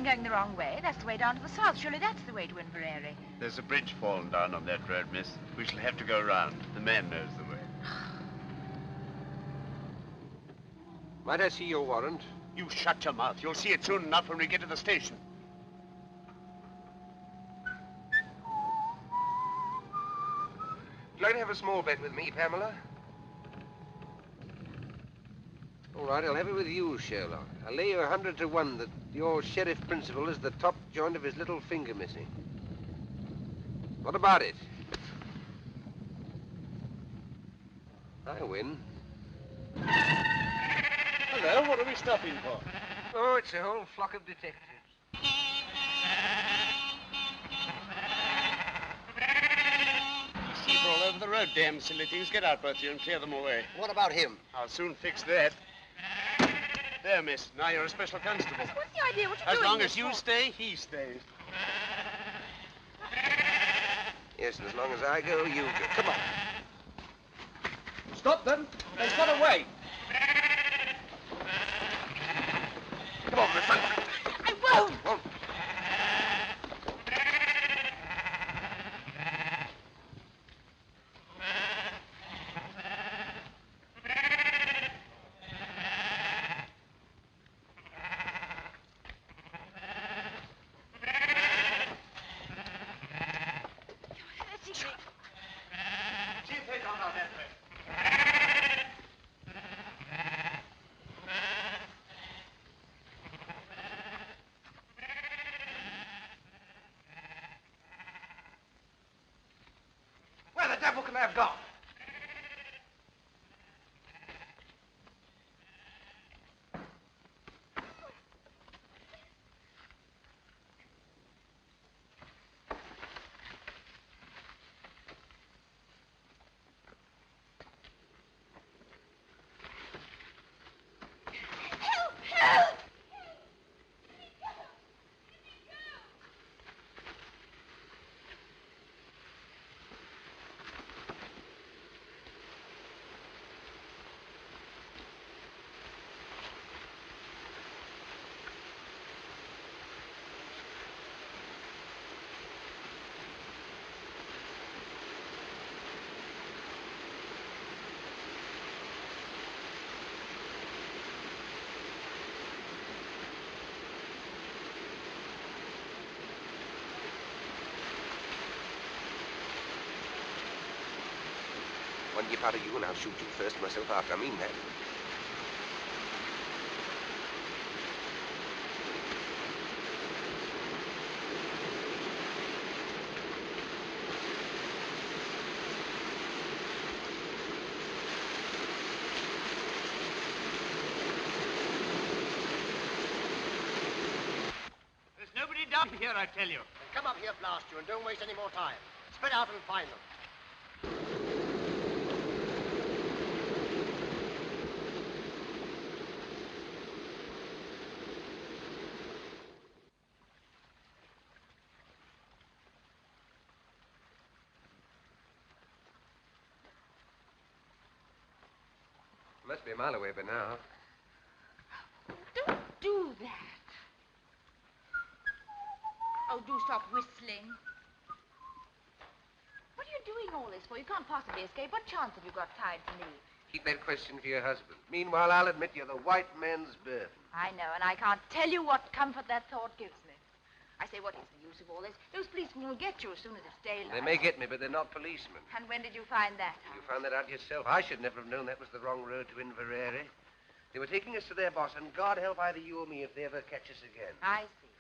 Going the wrong way. That's the way down to the south. Surely that's the way to Inverary. There's a bridge fallen down on that road, miss. We shall have to go round. The man knows the way. Might I see your warrant? You shut your mouth. You'll see it soon enough when we get to the station. Would you like to have a small bet with me, Pamela? All right, I'll have it with you, Sherlock. I'll lay you 100 to 1 that your sheriff principal is the top joint of his little finger missing. What about it? I win. Hello, what are we stopping for? Oh, it's a whole flock of detectives. Sheep are all over the road, damn silly things. Get out, both of you, and clear them away. What about him? I'll soon fix that. There, miss. Now you're a special constable. What's the idea? What you As doing long this as you for? stay, he stays. Yes, and as long as I go, you go. Come on. Stop them. They've got away. Come on, Miss Hunt. I won't! Won't. Where the devil can they have gone? One yip out of you and I'll shoot you first and myself after. I mean that. There's nobody down here, I tell you. Come up here, blast you, and don't waste any more time. Spread out and find them. Must be a mile away by now. Don't do that. Oh, do stop whistling. What are you doing all this for? You can't possibly escape. What chance have you got tied to me? Keep that question for your husband. Meanwhile, I'll admit you're the white man's birth. I know, and I can't tell you what comfort that thought gives me. I say, what is the use of all this? Those policemen will get you as soon as it's daylight. They may get me, but they're not policemen. And when did you find that out? You found that out yourself. I should never have known that was the wrong road to Inverary. They were taking us to their boss, and God help either you or me if they ever catch us again. I see.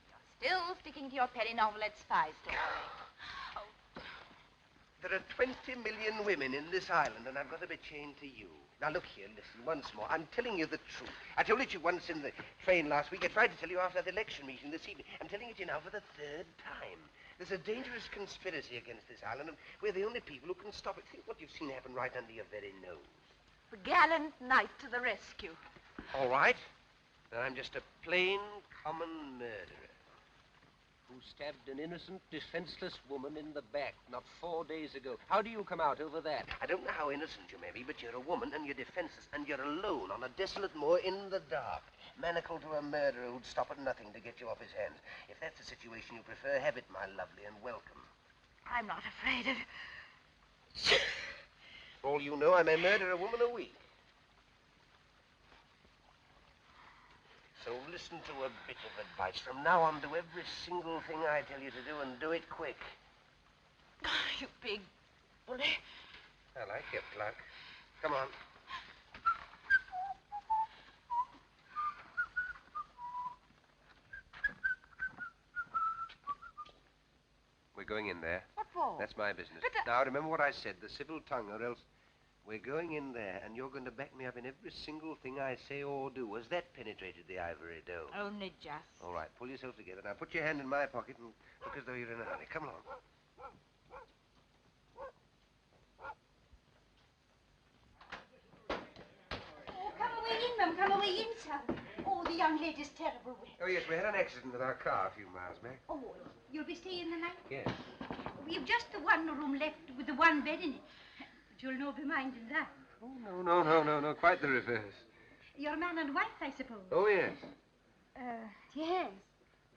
You're still sticking to your penny novelette spy story. There are 20 million women in this island, and I've got to be chained to you. Now, look here, listen, once more. I'm telling you the truth. I told it to you once in the train last week. I tried to tell you after the election meeting this evening. I'm telling it to you now for the third time. There's a dangerous conspiracy against this island, and we're the only people who can stop it. Think what you've seen happen right under your very nose. The gallant knight to the rescue. All right. Then I'm just a plain, common murderer who stabbed an innocent, defenseless woman in the back not 4 days ago. How do you come out over that? I don't know how innocent you may be, but you're a woman and you're defenseless and you're alone on a desolate moor in the dark, manacled to a murderer who'd stop at nothing to get you off his hands. If that's the situation you prefer, have it, my lovely, and welcome. I'm not afraid of... For all you know, I may murder a woman a week. So listen to a bit of advice. From now on, do every single thing I tell you to do, and do it quick. You big bully. I like your pluck. Come on. We're going in there. What for? That's my business. But Now, remember what I said, the civil tongue, or else we're going in there, and you're going to back me up in every single thing I say or do. Has that penetrated the ivory dome? Only just. All right, pull yourself together. Now, put your hand in my pocket and look as though you're in a hurry. Come along. Oh, come away in, ma'am. Come away in, sir. Oh, the young lady's terrible wet. Oh, yes, we had an accident with our car a few miles back. Oh, you'll be staying the night? Yes. We've just the one room left with the one bed in it. But you'll no be minding that. Oh, no. Quite the reverse. Your man and wife, I suppose. Oh, yes. Yes.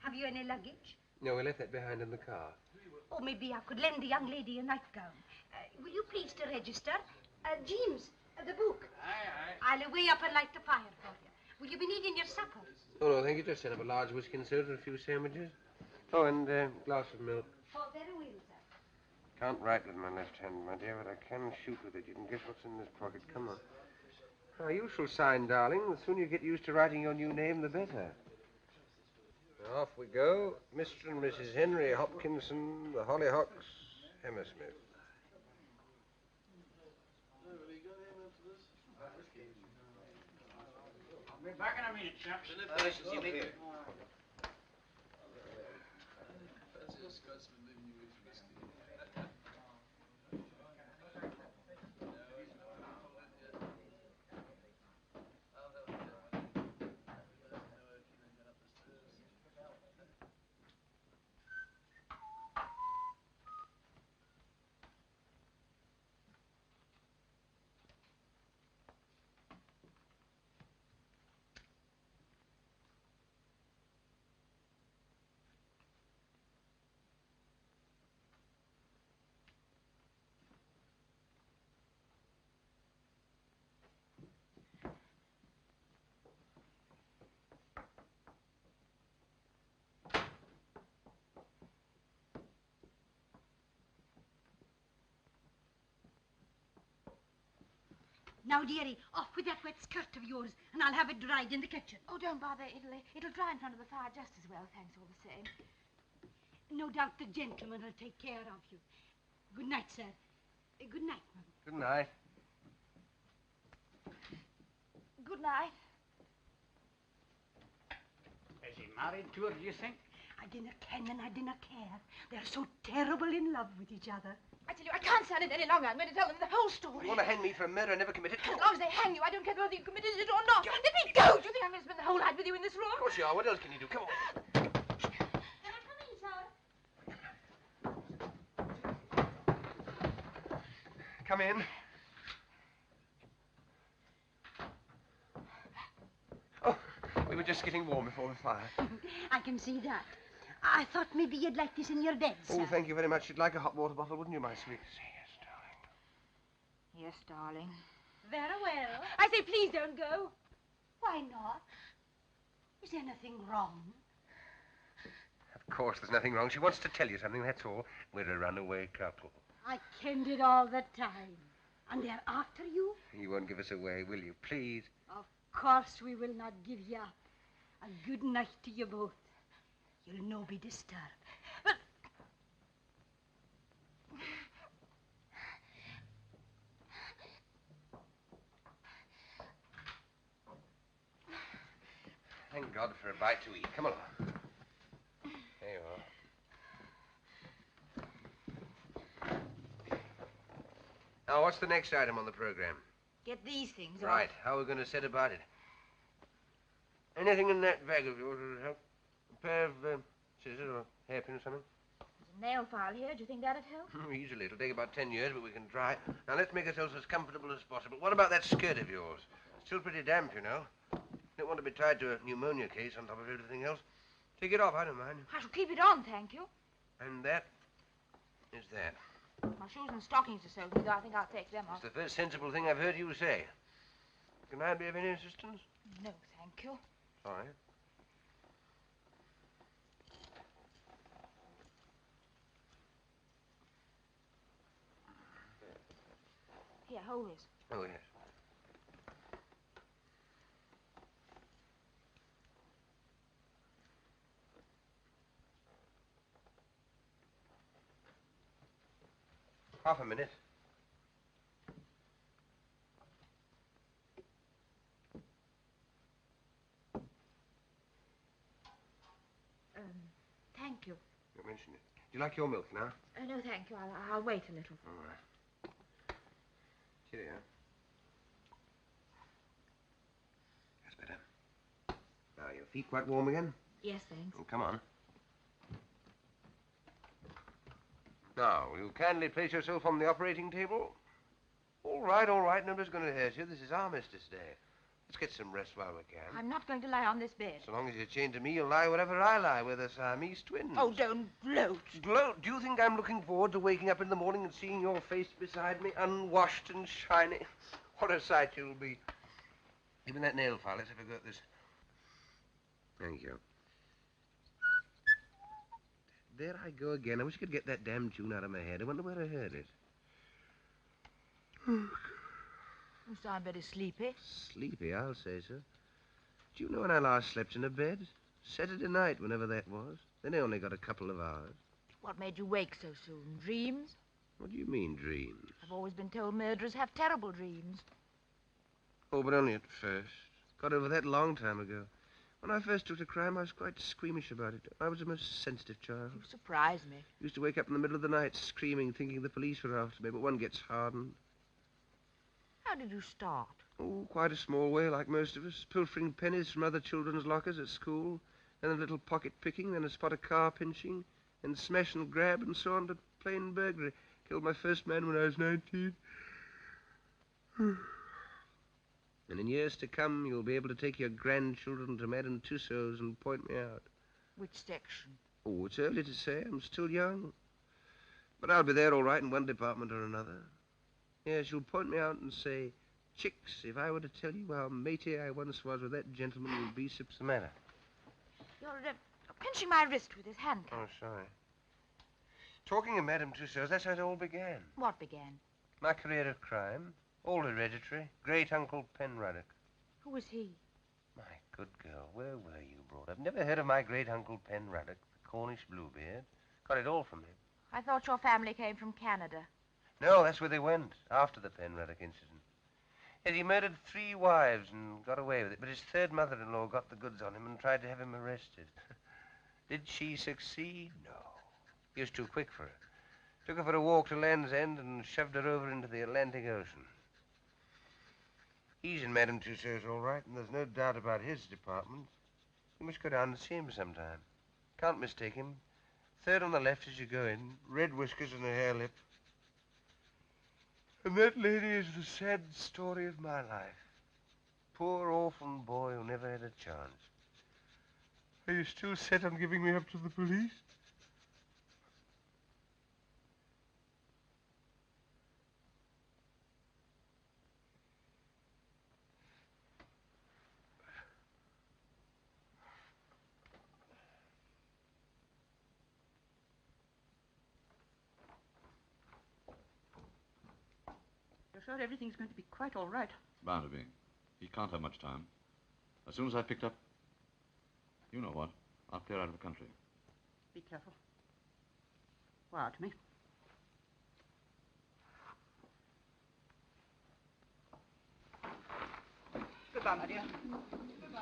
Have you any luggage? No, we left that behind in the car. Oh, maybe I could lend the young lady a nightgown. Will you please to register? James, the book. Aye. I'll away up and light the fire for you. Will you be needing your supper? Oh, no, thank you. Just send up a large whiskey and soda and a few sandwiches. Oh, and a glass of milk. Oh, very well, sir. Can't write with my left hand, my dear, but I can shoot with it. You can guess what's in this pocket. Come on. Now, you shall sign, darling. The sooner you get used to writing your new name, the better. Now, off we go. Mr. and Mrs. Henry Hopkinson, the Hollyhocks, Hammersmith. I'll be back in a minute, chaps. Now, dearie, off with that wet skirt of yours, and I'll have it dried in the kitchen. Oh, don't bother. It'll dry in front of the fire just as well, thanks all the same. No doubt the gentleman will take care of you. Good night, sir. Good night, ma'am. Good night. Good night. Is he married to her, do you think? I dinna ken and I dinna care. They're so terrible in love with each other. I tell you, I can't stand it any longer. I'm going to tell them the whole story. You want to hang me for a murder I never committed? As long as they hang you, I don't care whether you committed it or not. Let me go! Do you think I'm going to spend the whole night with you in this room? Of course you are. What else can you do? Come on. Can I come in, sir? Come in. Oh, we were just getting warm before the fire. I can see that. I thought maybe you'd like this in your bed, sir. Oh, thank you very much. You'd like a hot water bottle, wouldn't you, my sweet? Say yes, darling. Yes, darling. Very well. I say, please don't go. Why not? Is anything wrong? I've course, there's nothing wrong. She wants to tell you something, that's all. We're a runaway couple. I kenned it all the time. And they're after you? You won't give us away, will you? Please. Of course we will not give you up. A good night to you both. You'll no be disturbed. But... Thank God for a bite to eat. Come along. There you are. Now, what's the next item on the program? Get these things off. Right. How are we going to set about it? Anything in that bag of yours would help? A pair of scissors or hairpin or something? There's a nail file here. Do you think that'd help? Easily. It'll take about 10 years, but we can try. Now, let's make ourselves as comfortable as possible. What about that skirt of yours? Still pretty damp, you know. Don't want to be tied to a pneumonia case on top of everything else. Take it off, I don't mind. I shall keep it on, thank you. And that is that. My shoes and stockings are soaking, though I think I'll take them off. It's the first sensible thing I've heard you say. Can I be of any assistance? No, thank you. Sorry. Here, hold this. Oh, yes. Half a minute. Thank you. You mentioned it. Do you like your milk now? No, thank you. I'll wait a little. All right. Cheerio. That's better. Now, your feet quite warm again? Yes, thanks. Oh, come on. Now, will you kindly place yourself on the operating table? All right, all right. Nobody's going to hurt you. This is Armistice Day. Let's get some rest while we can. I'm not going to lie on this bed. So long as you're chained to me, you'll lie wherever I lie. We're the Siamese twins. Oh, don't gloat. Gloat? Do you think I'm looking forward to waking up in the morning and seeing your face beside me, unwashed and shiny? What a sight you'll be. Give me that nail file. Let's have a go at this. Thank you. There I go again. I wish I could get that damn tune out of my head. I wonder where I heard it. You sound very sleepy. Sleepy, I'll say so. Do you know when I last slept in a bed? Saturday night, whenever that was. Then I only got a couple of hours. What made you wake so soon? Dreams? What do you mean, dreams? I've always been told murderers have terrible dreams. Oh, but only at first. Got over that a long time ago. When I first took to crime, I was quite squeamish about it. I was a most sensitive child. You surprise me. Used to wake up in the middle of the night screaming, thinking the police were after me, but one gets hardened. How did you start? Oh, quite a small way, like most of us. Pilfering pennies from other children's lockers at school, then a little pocket picking, then a spot of car pinching, then smash and grab, and so on to plain burglary. Killed my first man when I was 19. And in years to come, you'll be able to take your grandchildren to Madame Tussauds and point me out. Which section? Oh, it's early to say. I'm still young. But I'll be there all right in one department or another. Yes, you'll point me out and say, Chicks, if I were to tell you how matey I once was with that gentleman, you'd be what's the matter? You're pinching my wrist with his handcuff. Oh, sorry. Talking of Madame Tussauds, that's how it all began. What began? My career of crime. All hereditary. Great-uncle Penruddock. Who was he? My good girl, where were you brought up? Never heard of my great-uncle Penruddock, the Cornish Bluebeard? Got it all from him. I thought your family came from Canada. No, that's where they went, after the Penruddock incident. Yet he murdered 3 wives and got away with it, but his third mother-in-law got the goods on him and tried to have him arrested. Did she succeed? No. He was too quick for her. Took her for a walk to Land's End and shoved her over into the Atlantic Ocean. He's in Madame Tussauds all right, and there's no doubt about his department. You must go down and see him sometime. Can't mistake him. Third on the left as you go in, red whiskers and a hair lip. And that lady is the sad story of my life. Poor orphan boy who never had a chance. Are you still set on giving me up to the police? sure everything's going to be quite all right. Bound to be. He can't have much time. As soon as I picked up... You know what? I'll clear out of the country. Be careful. Wire to me. Goodbye, my dear. Goodbye.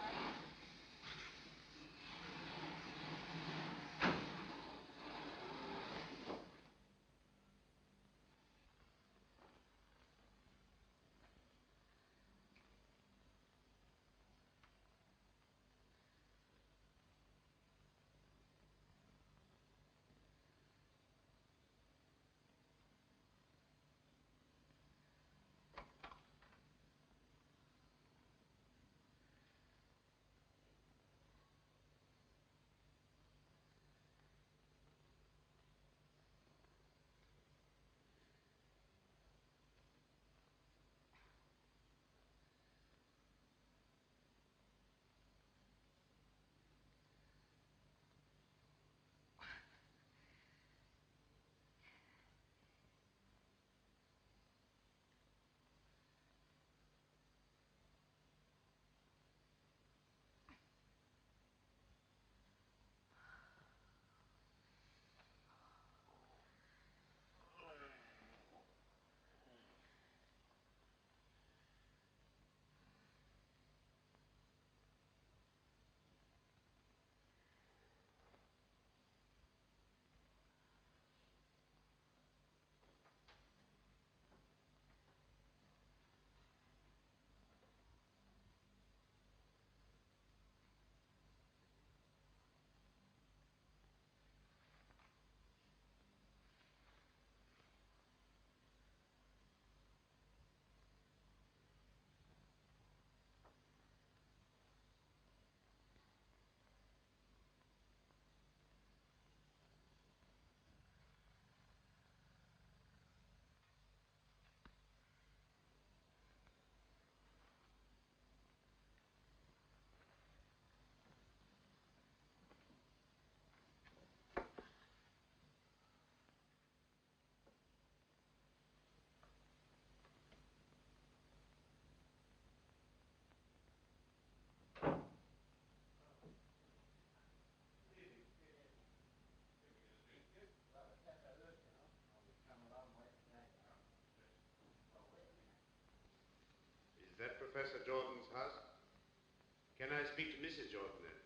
Is that Professor Jordan's house? Can I speak to Mrs. Jordan then?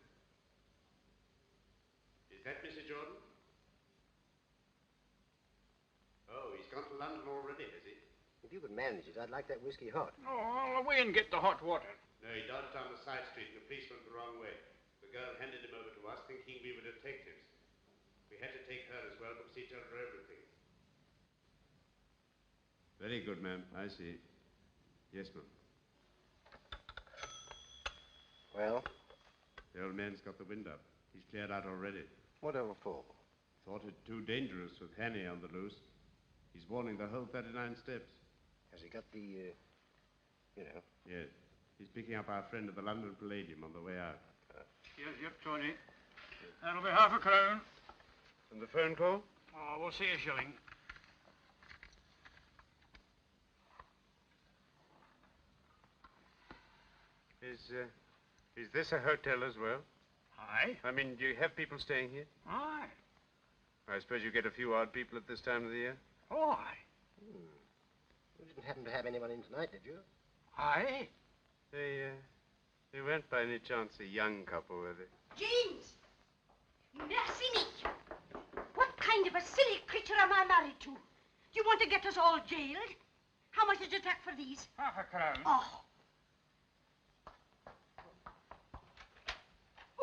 Is that Mrs. Jordan? Oh, he's gone to London already, has he? If you could manage it, I'd like that whiskey hot. Oh, I'll away and get the hot water. No, he dodged down the side street and the police went the wrong way. The girl handed him over to us thinking we were detectives. We had to take her as well because he told her everything. Very good, ma'am. I see. Yes, ma'am. Well? The old man's got the wind up. He's cleared out already. Whatever for? Thought it too dangerous with Hanny on the loose. He's warning the whole 39 steps. Has he got the, you know? Yes. He's picking up our friend at the London Palladium on the way out. Yep, Tony. That'll be half a crown. And the phone call? Oh, we'll see a shilling. Is this a hotel as well? Aye. I mean, do you have people staying here? Aye. I suppose you get a few odd people at this time of the year? Oh, aye. You didn't happen to have anyone in tonight, did you? Aye. They weren't by any chance a young couple, were they? James! Mercy me! What kind of a silly creature am I married to? Do you want to get us all jailed? How much did you take for these? Half a crown. Oh.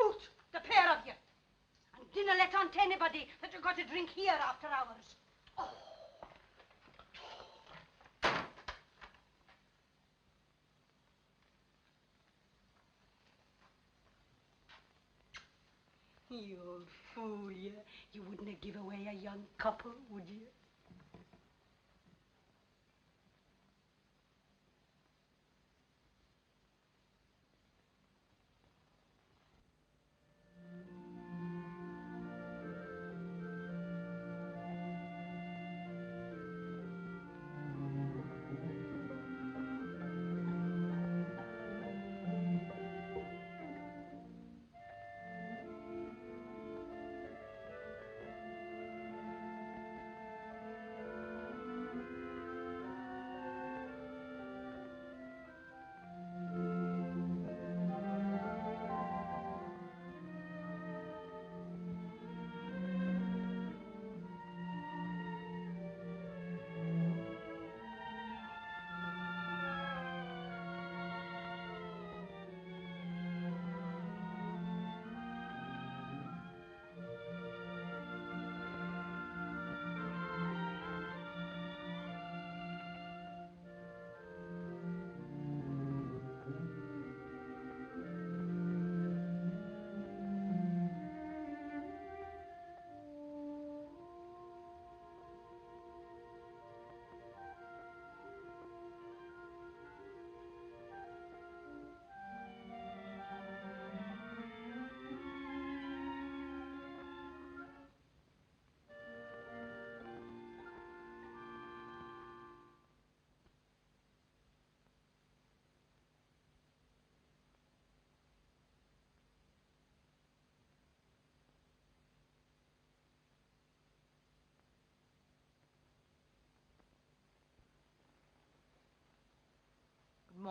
Out, the pair of you. And dinna let on to anybody that you've got to drink here after hours. Oh. You old fool, you. You wouldn't have give away a young couple, would you?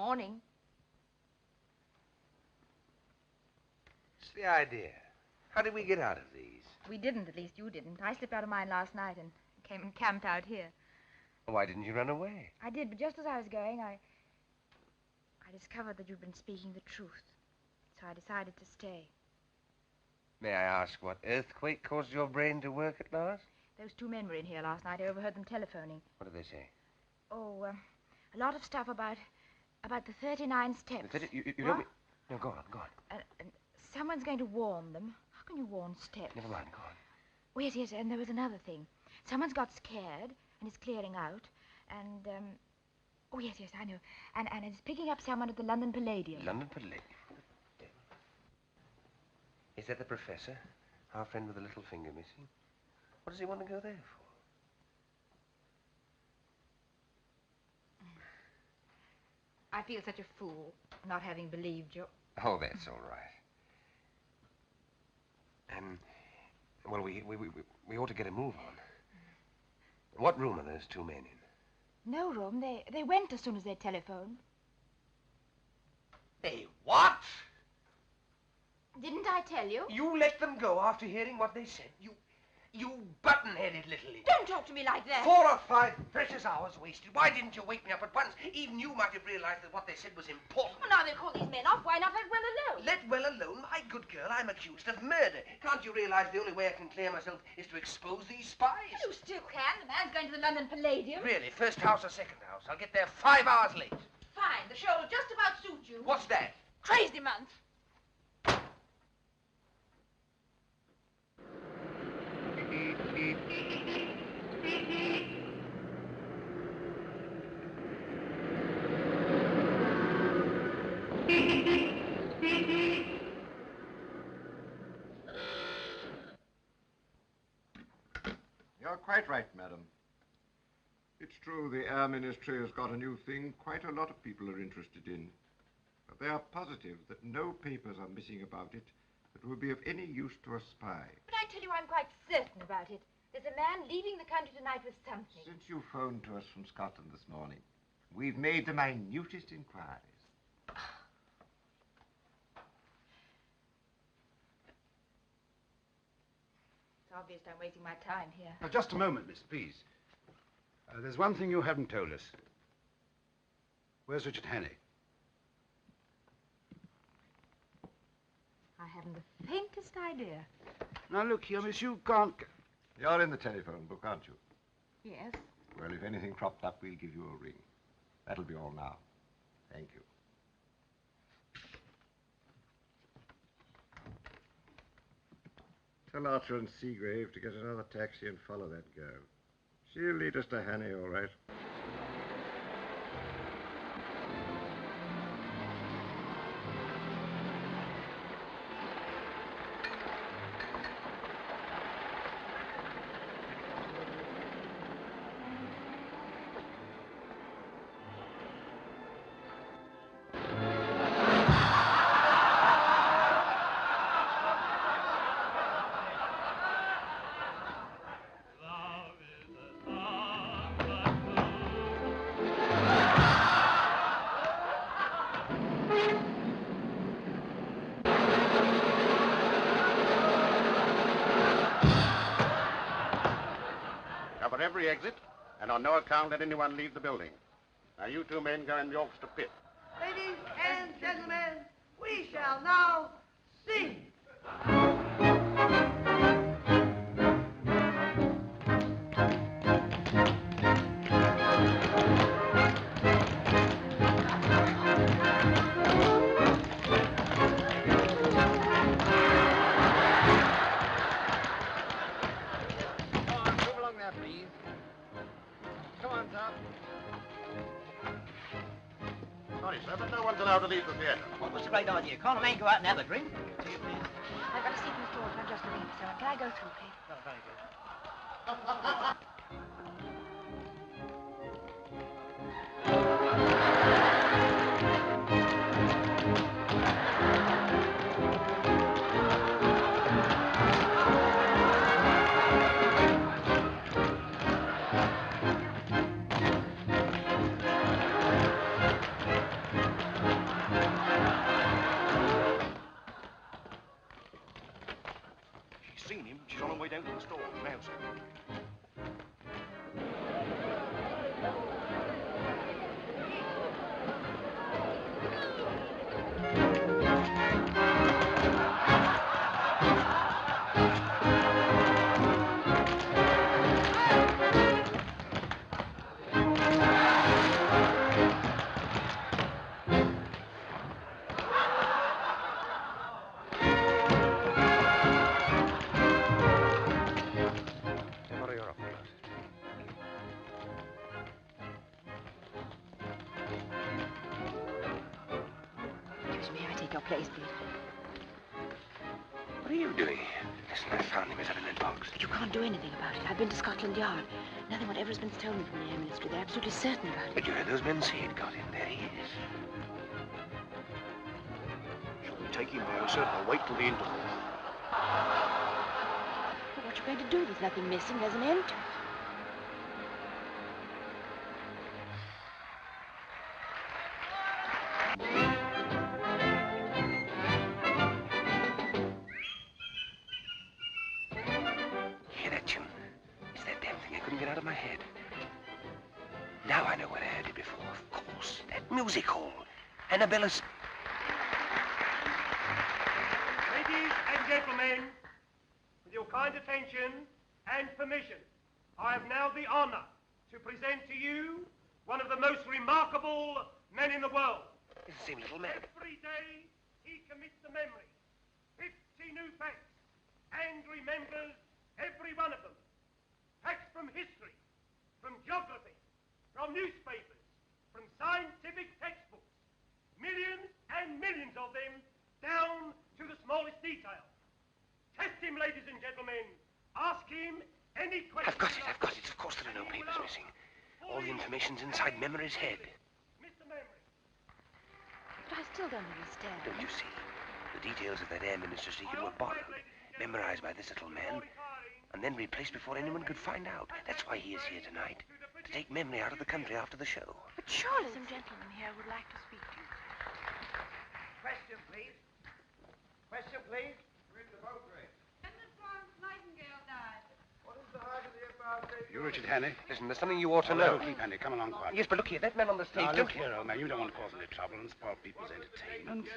morning. What's the idea? How did we get out of these? We didn't, at least you didn't. I slipped out of mine last night and came and camped out here. Why didn't you run away? I did, but just as I was going, I discovered that you'd been speaking the truth. So I decided to stay. May I ask what earthquake caused your brain to work at last? Those two men were in here last night. I overheard them telephoning. What did they say? Oh, a lot of stuff about the 39 steps. You don't mean... No, go on. And someone's going to warn them. How can you warn steps? Never mind, go on. Oh, yes, and there was another thing. Someone's got scared and is clearing out. And, oh, yes, I know. And it's picking up someone at the London Palladium. London Palladium? Is that the professor? Our friend with the little finger missing? What does he want to go there for? I feel such a fool not having believed you. Oh, that's all right. Well, we ought to get a move on. What room are those two men in? No room. They went as soon as they telephoned. They what? Didn't I tell you? You let them go after hearing what they said? You button-headed little idiot. Don't talk to me like that. 4 or 5 precious hours wasted. Why didn't you wake me up at once? Even you might have realized that what they said was important. Well, now they'll call these men off. Why not let Well alone? Let Well alone? My good girl, I'm accused of murder. Can't you realize the only way I can clear myself is to expose these spies? You still can. The man's going to the London Palladium. Really? First house or second house? I'll get there 5 hours late. Fine. The show will just about suit you. What's that? Crazy month. You're quite right, madam. It's true the Air Ministry has got a new thing quite a lot of people are interested in. But they are positive that no papers are missing about it that will be of any use to a spy. But I tell you, I'm quite certain about it. There's a man leaving the country tonight with something. Since you phoned to us from Scotland this morning, we've made the minutest inquiries. It's obvious I'm wasting my time here. Now, just a moment, miss, please. There's one thing you haven't told us. Where's Richard Hannay? I haven't the faintest idea. Now, look here, miss, you can't... You're in the telephone book, aren't you? Yes. Well, if anything cropped up, we'll give you a ring. That'll be all now. Thank you. Tell Archer and Seagrave to get another taxi and follow that girl. She'll lead us to Hannay, all right. Cover every exit, and on no account let anyone leave the building. Now, you two men go in the orchestra pit. Ladies and gentlemen, we shall now sing. Sorry, sir, but no one's allowed to leave the theater. Well, what's the right idea? Can't a man go out and have a drink? See you, please. I've got a seat in the store, so I'm just looking for someone. Can I go through, please? Oh, very good. door, mail, sir. Borrow your opera glasses. Excuse me, I take your place, please. What are you doing? Listen, I found him. He's up in that box. But you can't do anything about it. I've been to Scotland Yard. Nothing whatever has been stolen from the Air Ministry. They're absolutely certain about it. But you heard those men say he'd got him. There he is. Shall we take him, mail, sir, or wait till the interval? But what you going to do? There's nothing missing. There's an end to it. Hear that tune? It's that damn thing I couldn't get out of my head. Now I know where I heard it before. Of course, that music hall. Annabella's... Ladies and gentlemen, with your kind attention and permission, I have now the honor to present to you one of the most remarkable men in the world. It's the same little man. Every day he commits to memory 50 new facts and remembers every one of them. Facts from history, from geography, from newspapers, from scientific textbooks. Millions and millions of them down to the smallest detail. Test him, ladies and gentlemen. Ask him any question. I've got it. Of course there are no papers missing. All the information's inside Memory's head. Mr. Memory. But I still don't understand. Don't you see? The details of that Air Minister secret were borrowed, memorized by this little man, and then replaced before anyone could find out. That's why he is here tonight, to take Memory out of the country after the show. But surely some gentleman here would like to speak to you. Question, please. Question, please. You Richard Hannay? Listen, there's something you ought to know. Keep Hannay. Come along quietly. Yes, but look here, that man on the stage... Now, don't look here, old man. You don't want to cause any trouble and spoil people's entertainment.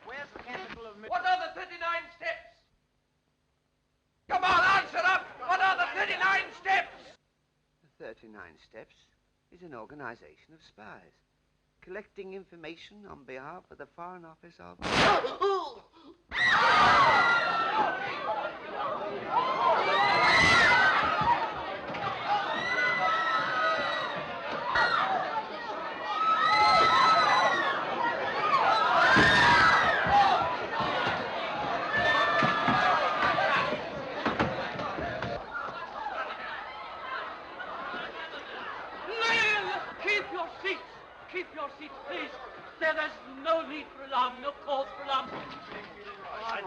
Where's the capital of... What are the 39 steps? Come on, answer up! What are the 39 steps? The 39 Steps is an organization of spies, collecting information on behalf of the Foreign Office of... Keep your seats, please. There's no need for alarm, no cause for alarm. I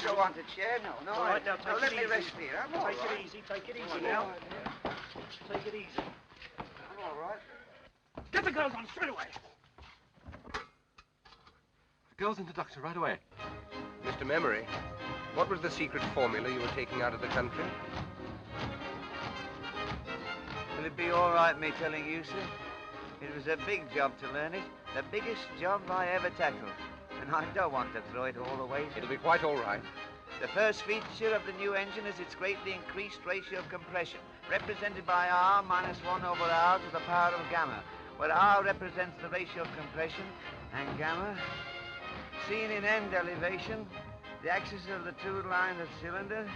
don't want a chair, no. All right, now take let it me easy. rest here. I'm all Take right. it easy now. Take it easy. I'm all right. Get the girls on straight away. The girls into Doctor right away. Mr. Memory, what was the secret formula you were taking out of the country? Will it be all right, me telling you, sir? It was a big job to learn it. The biggest job I ever tackled. And I don't want to throw it all away, sir. It'll be quite all right. The first feature of the new engine is its greatly increased ratio of compression, represented by R minus 1 over R to the power of gamma, where R represents the ratio of compression, and gamma, seen in end elevation, the axis of the two lines of cylinder,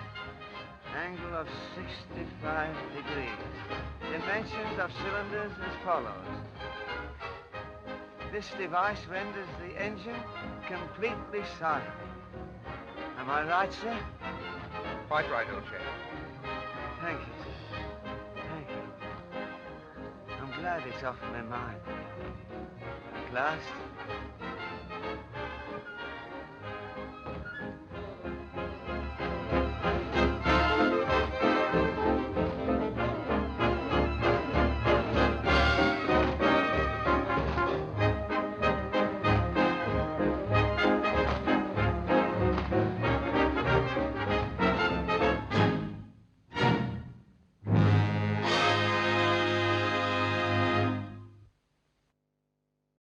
angle of 65 degrees. Dimensions of cylinders as follows. This device renders the engine completely silent. Am I right, sir? Quite right, old chap. Thank you, sir. Thank you. I'm glad it's off my mind. At last.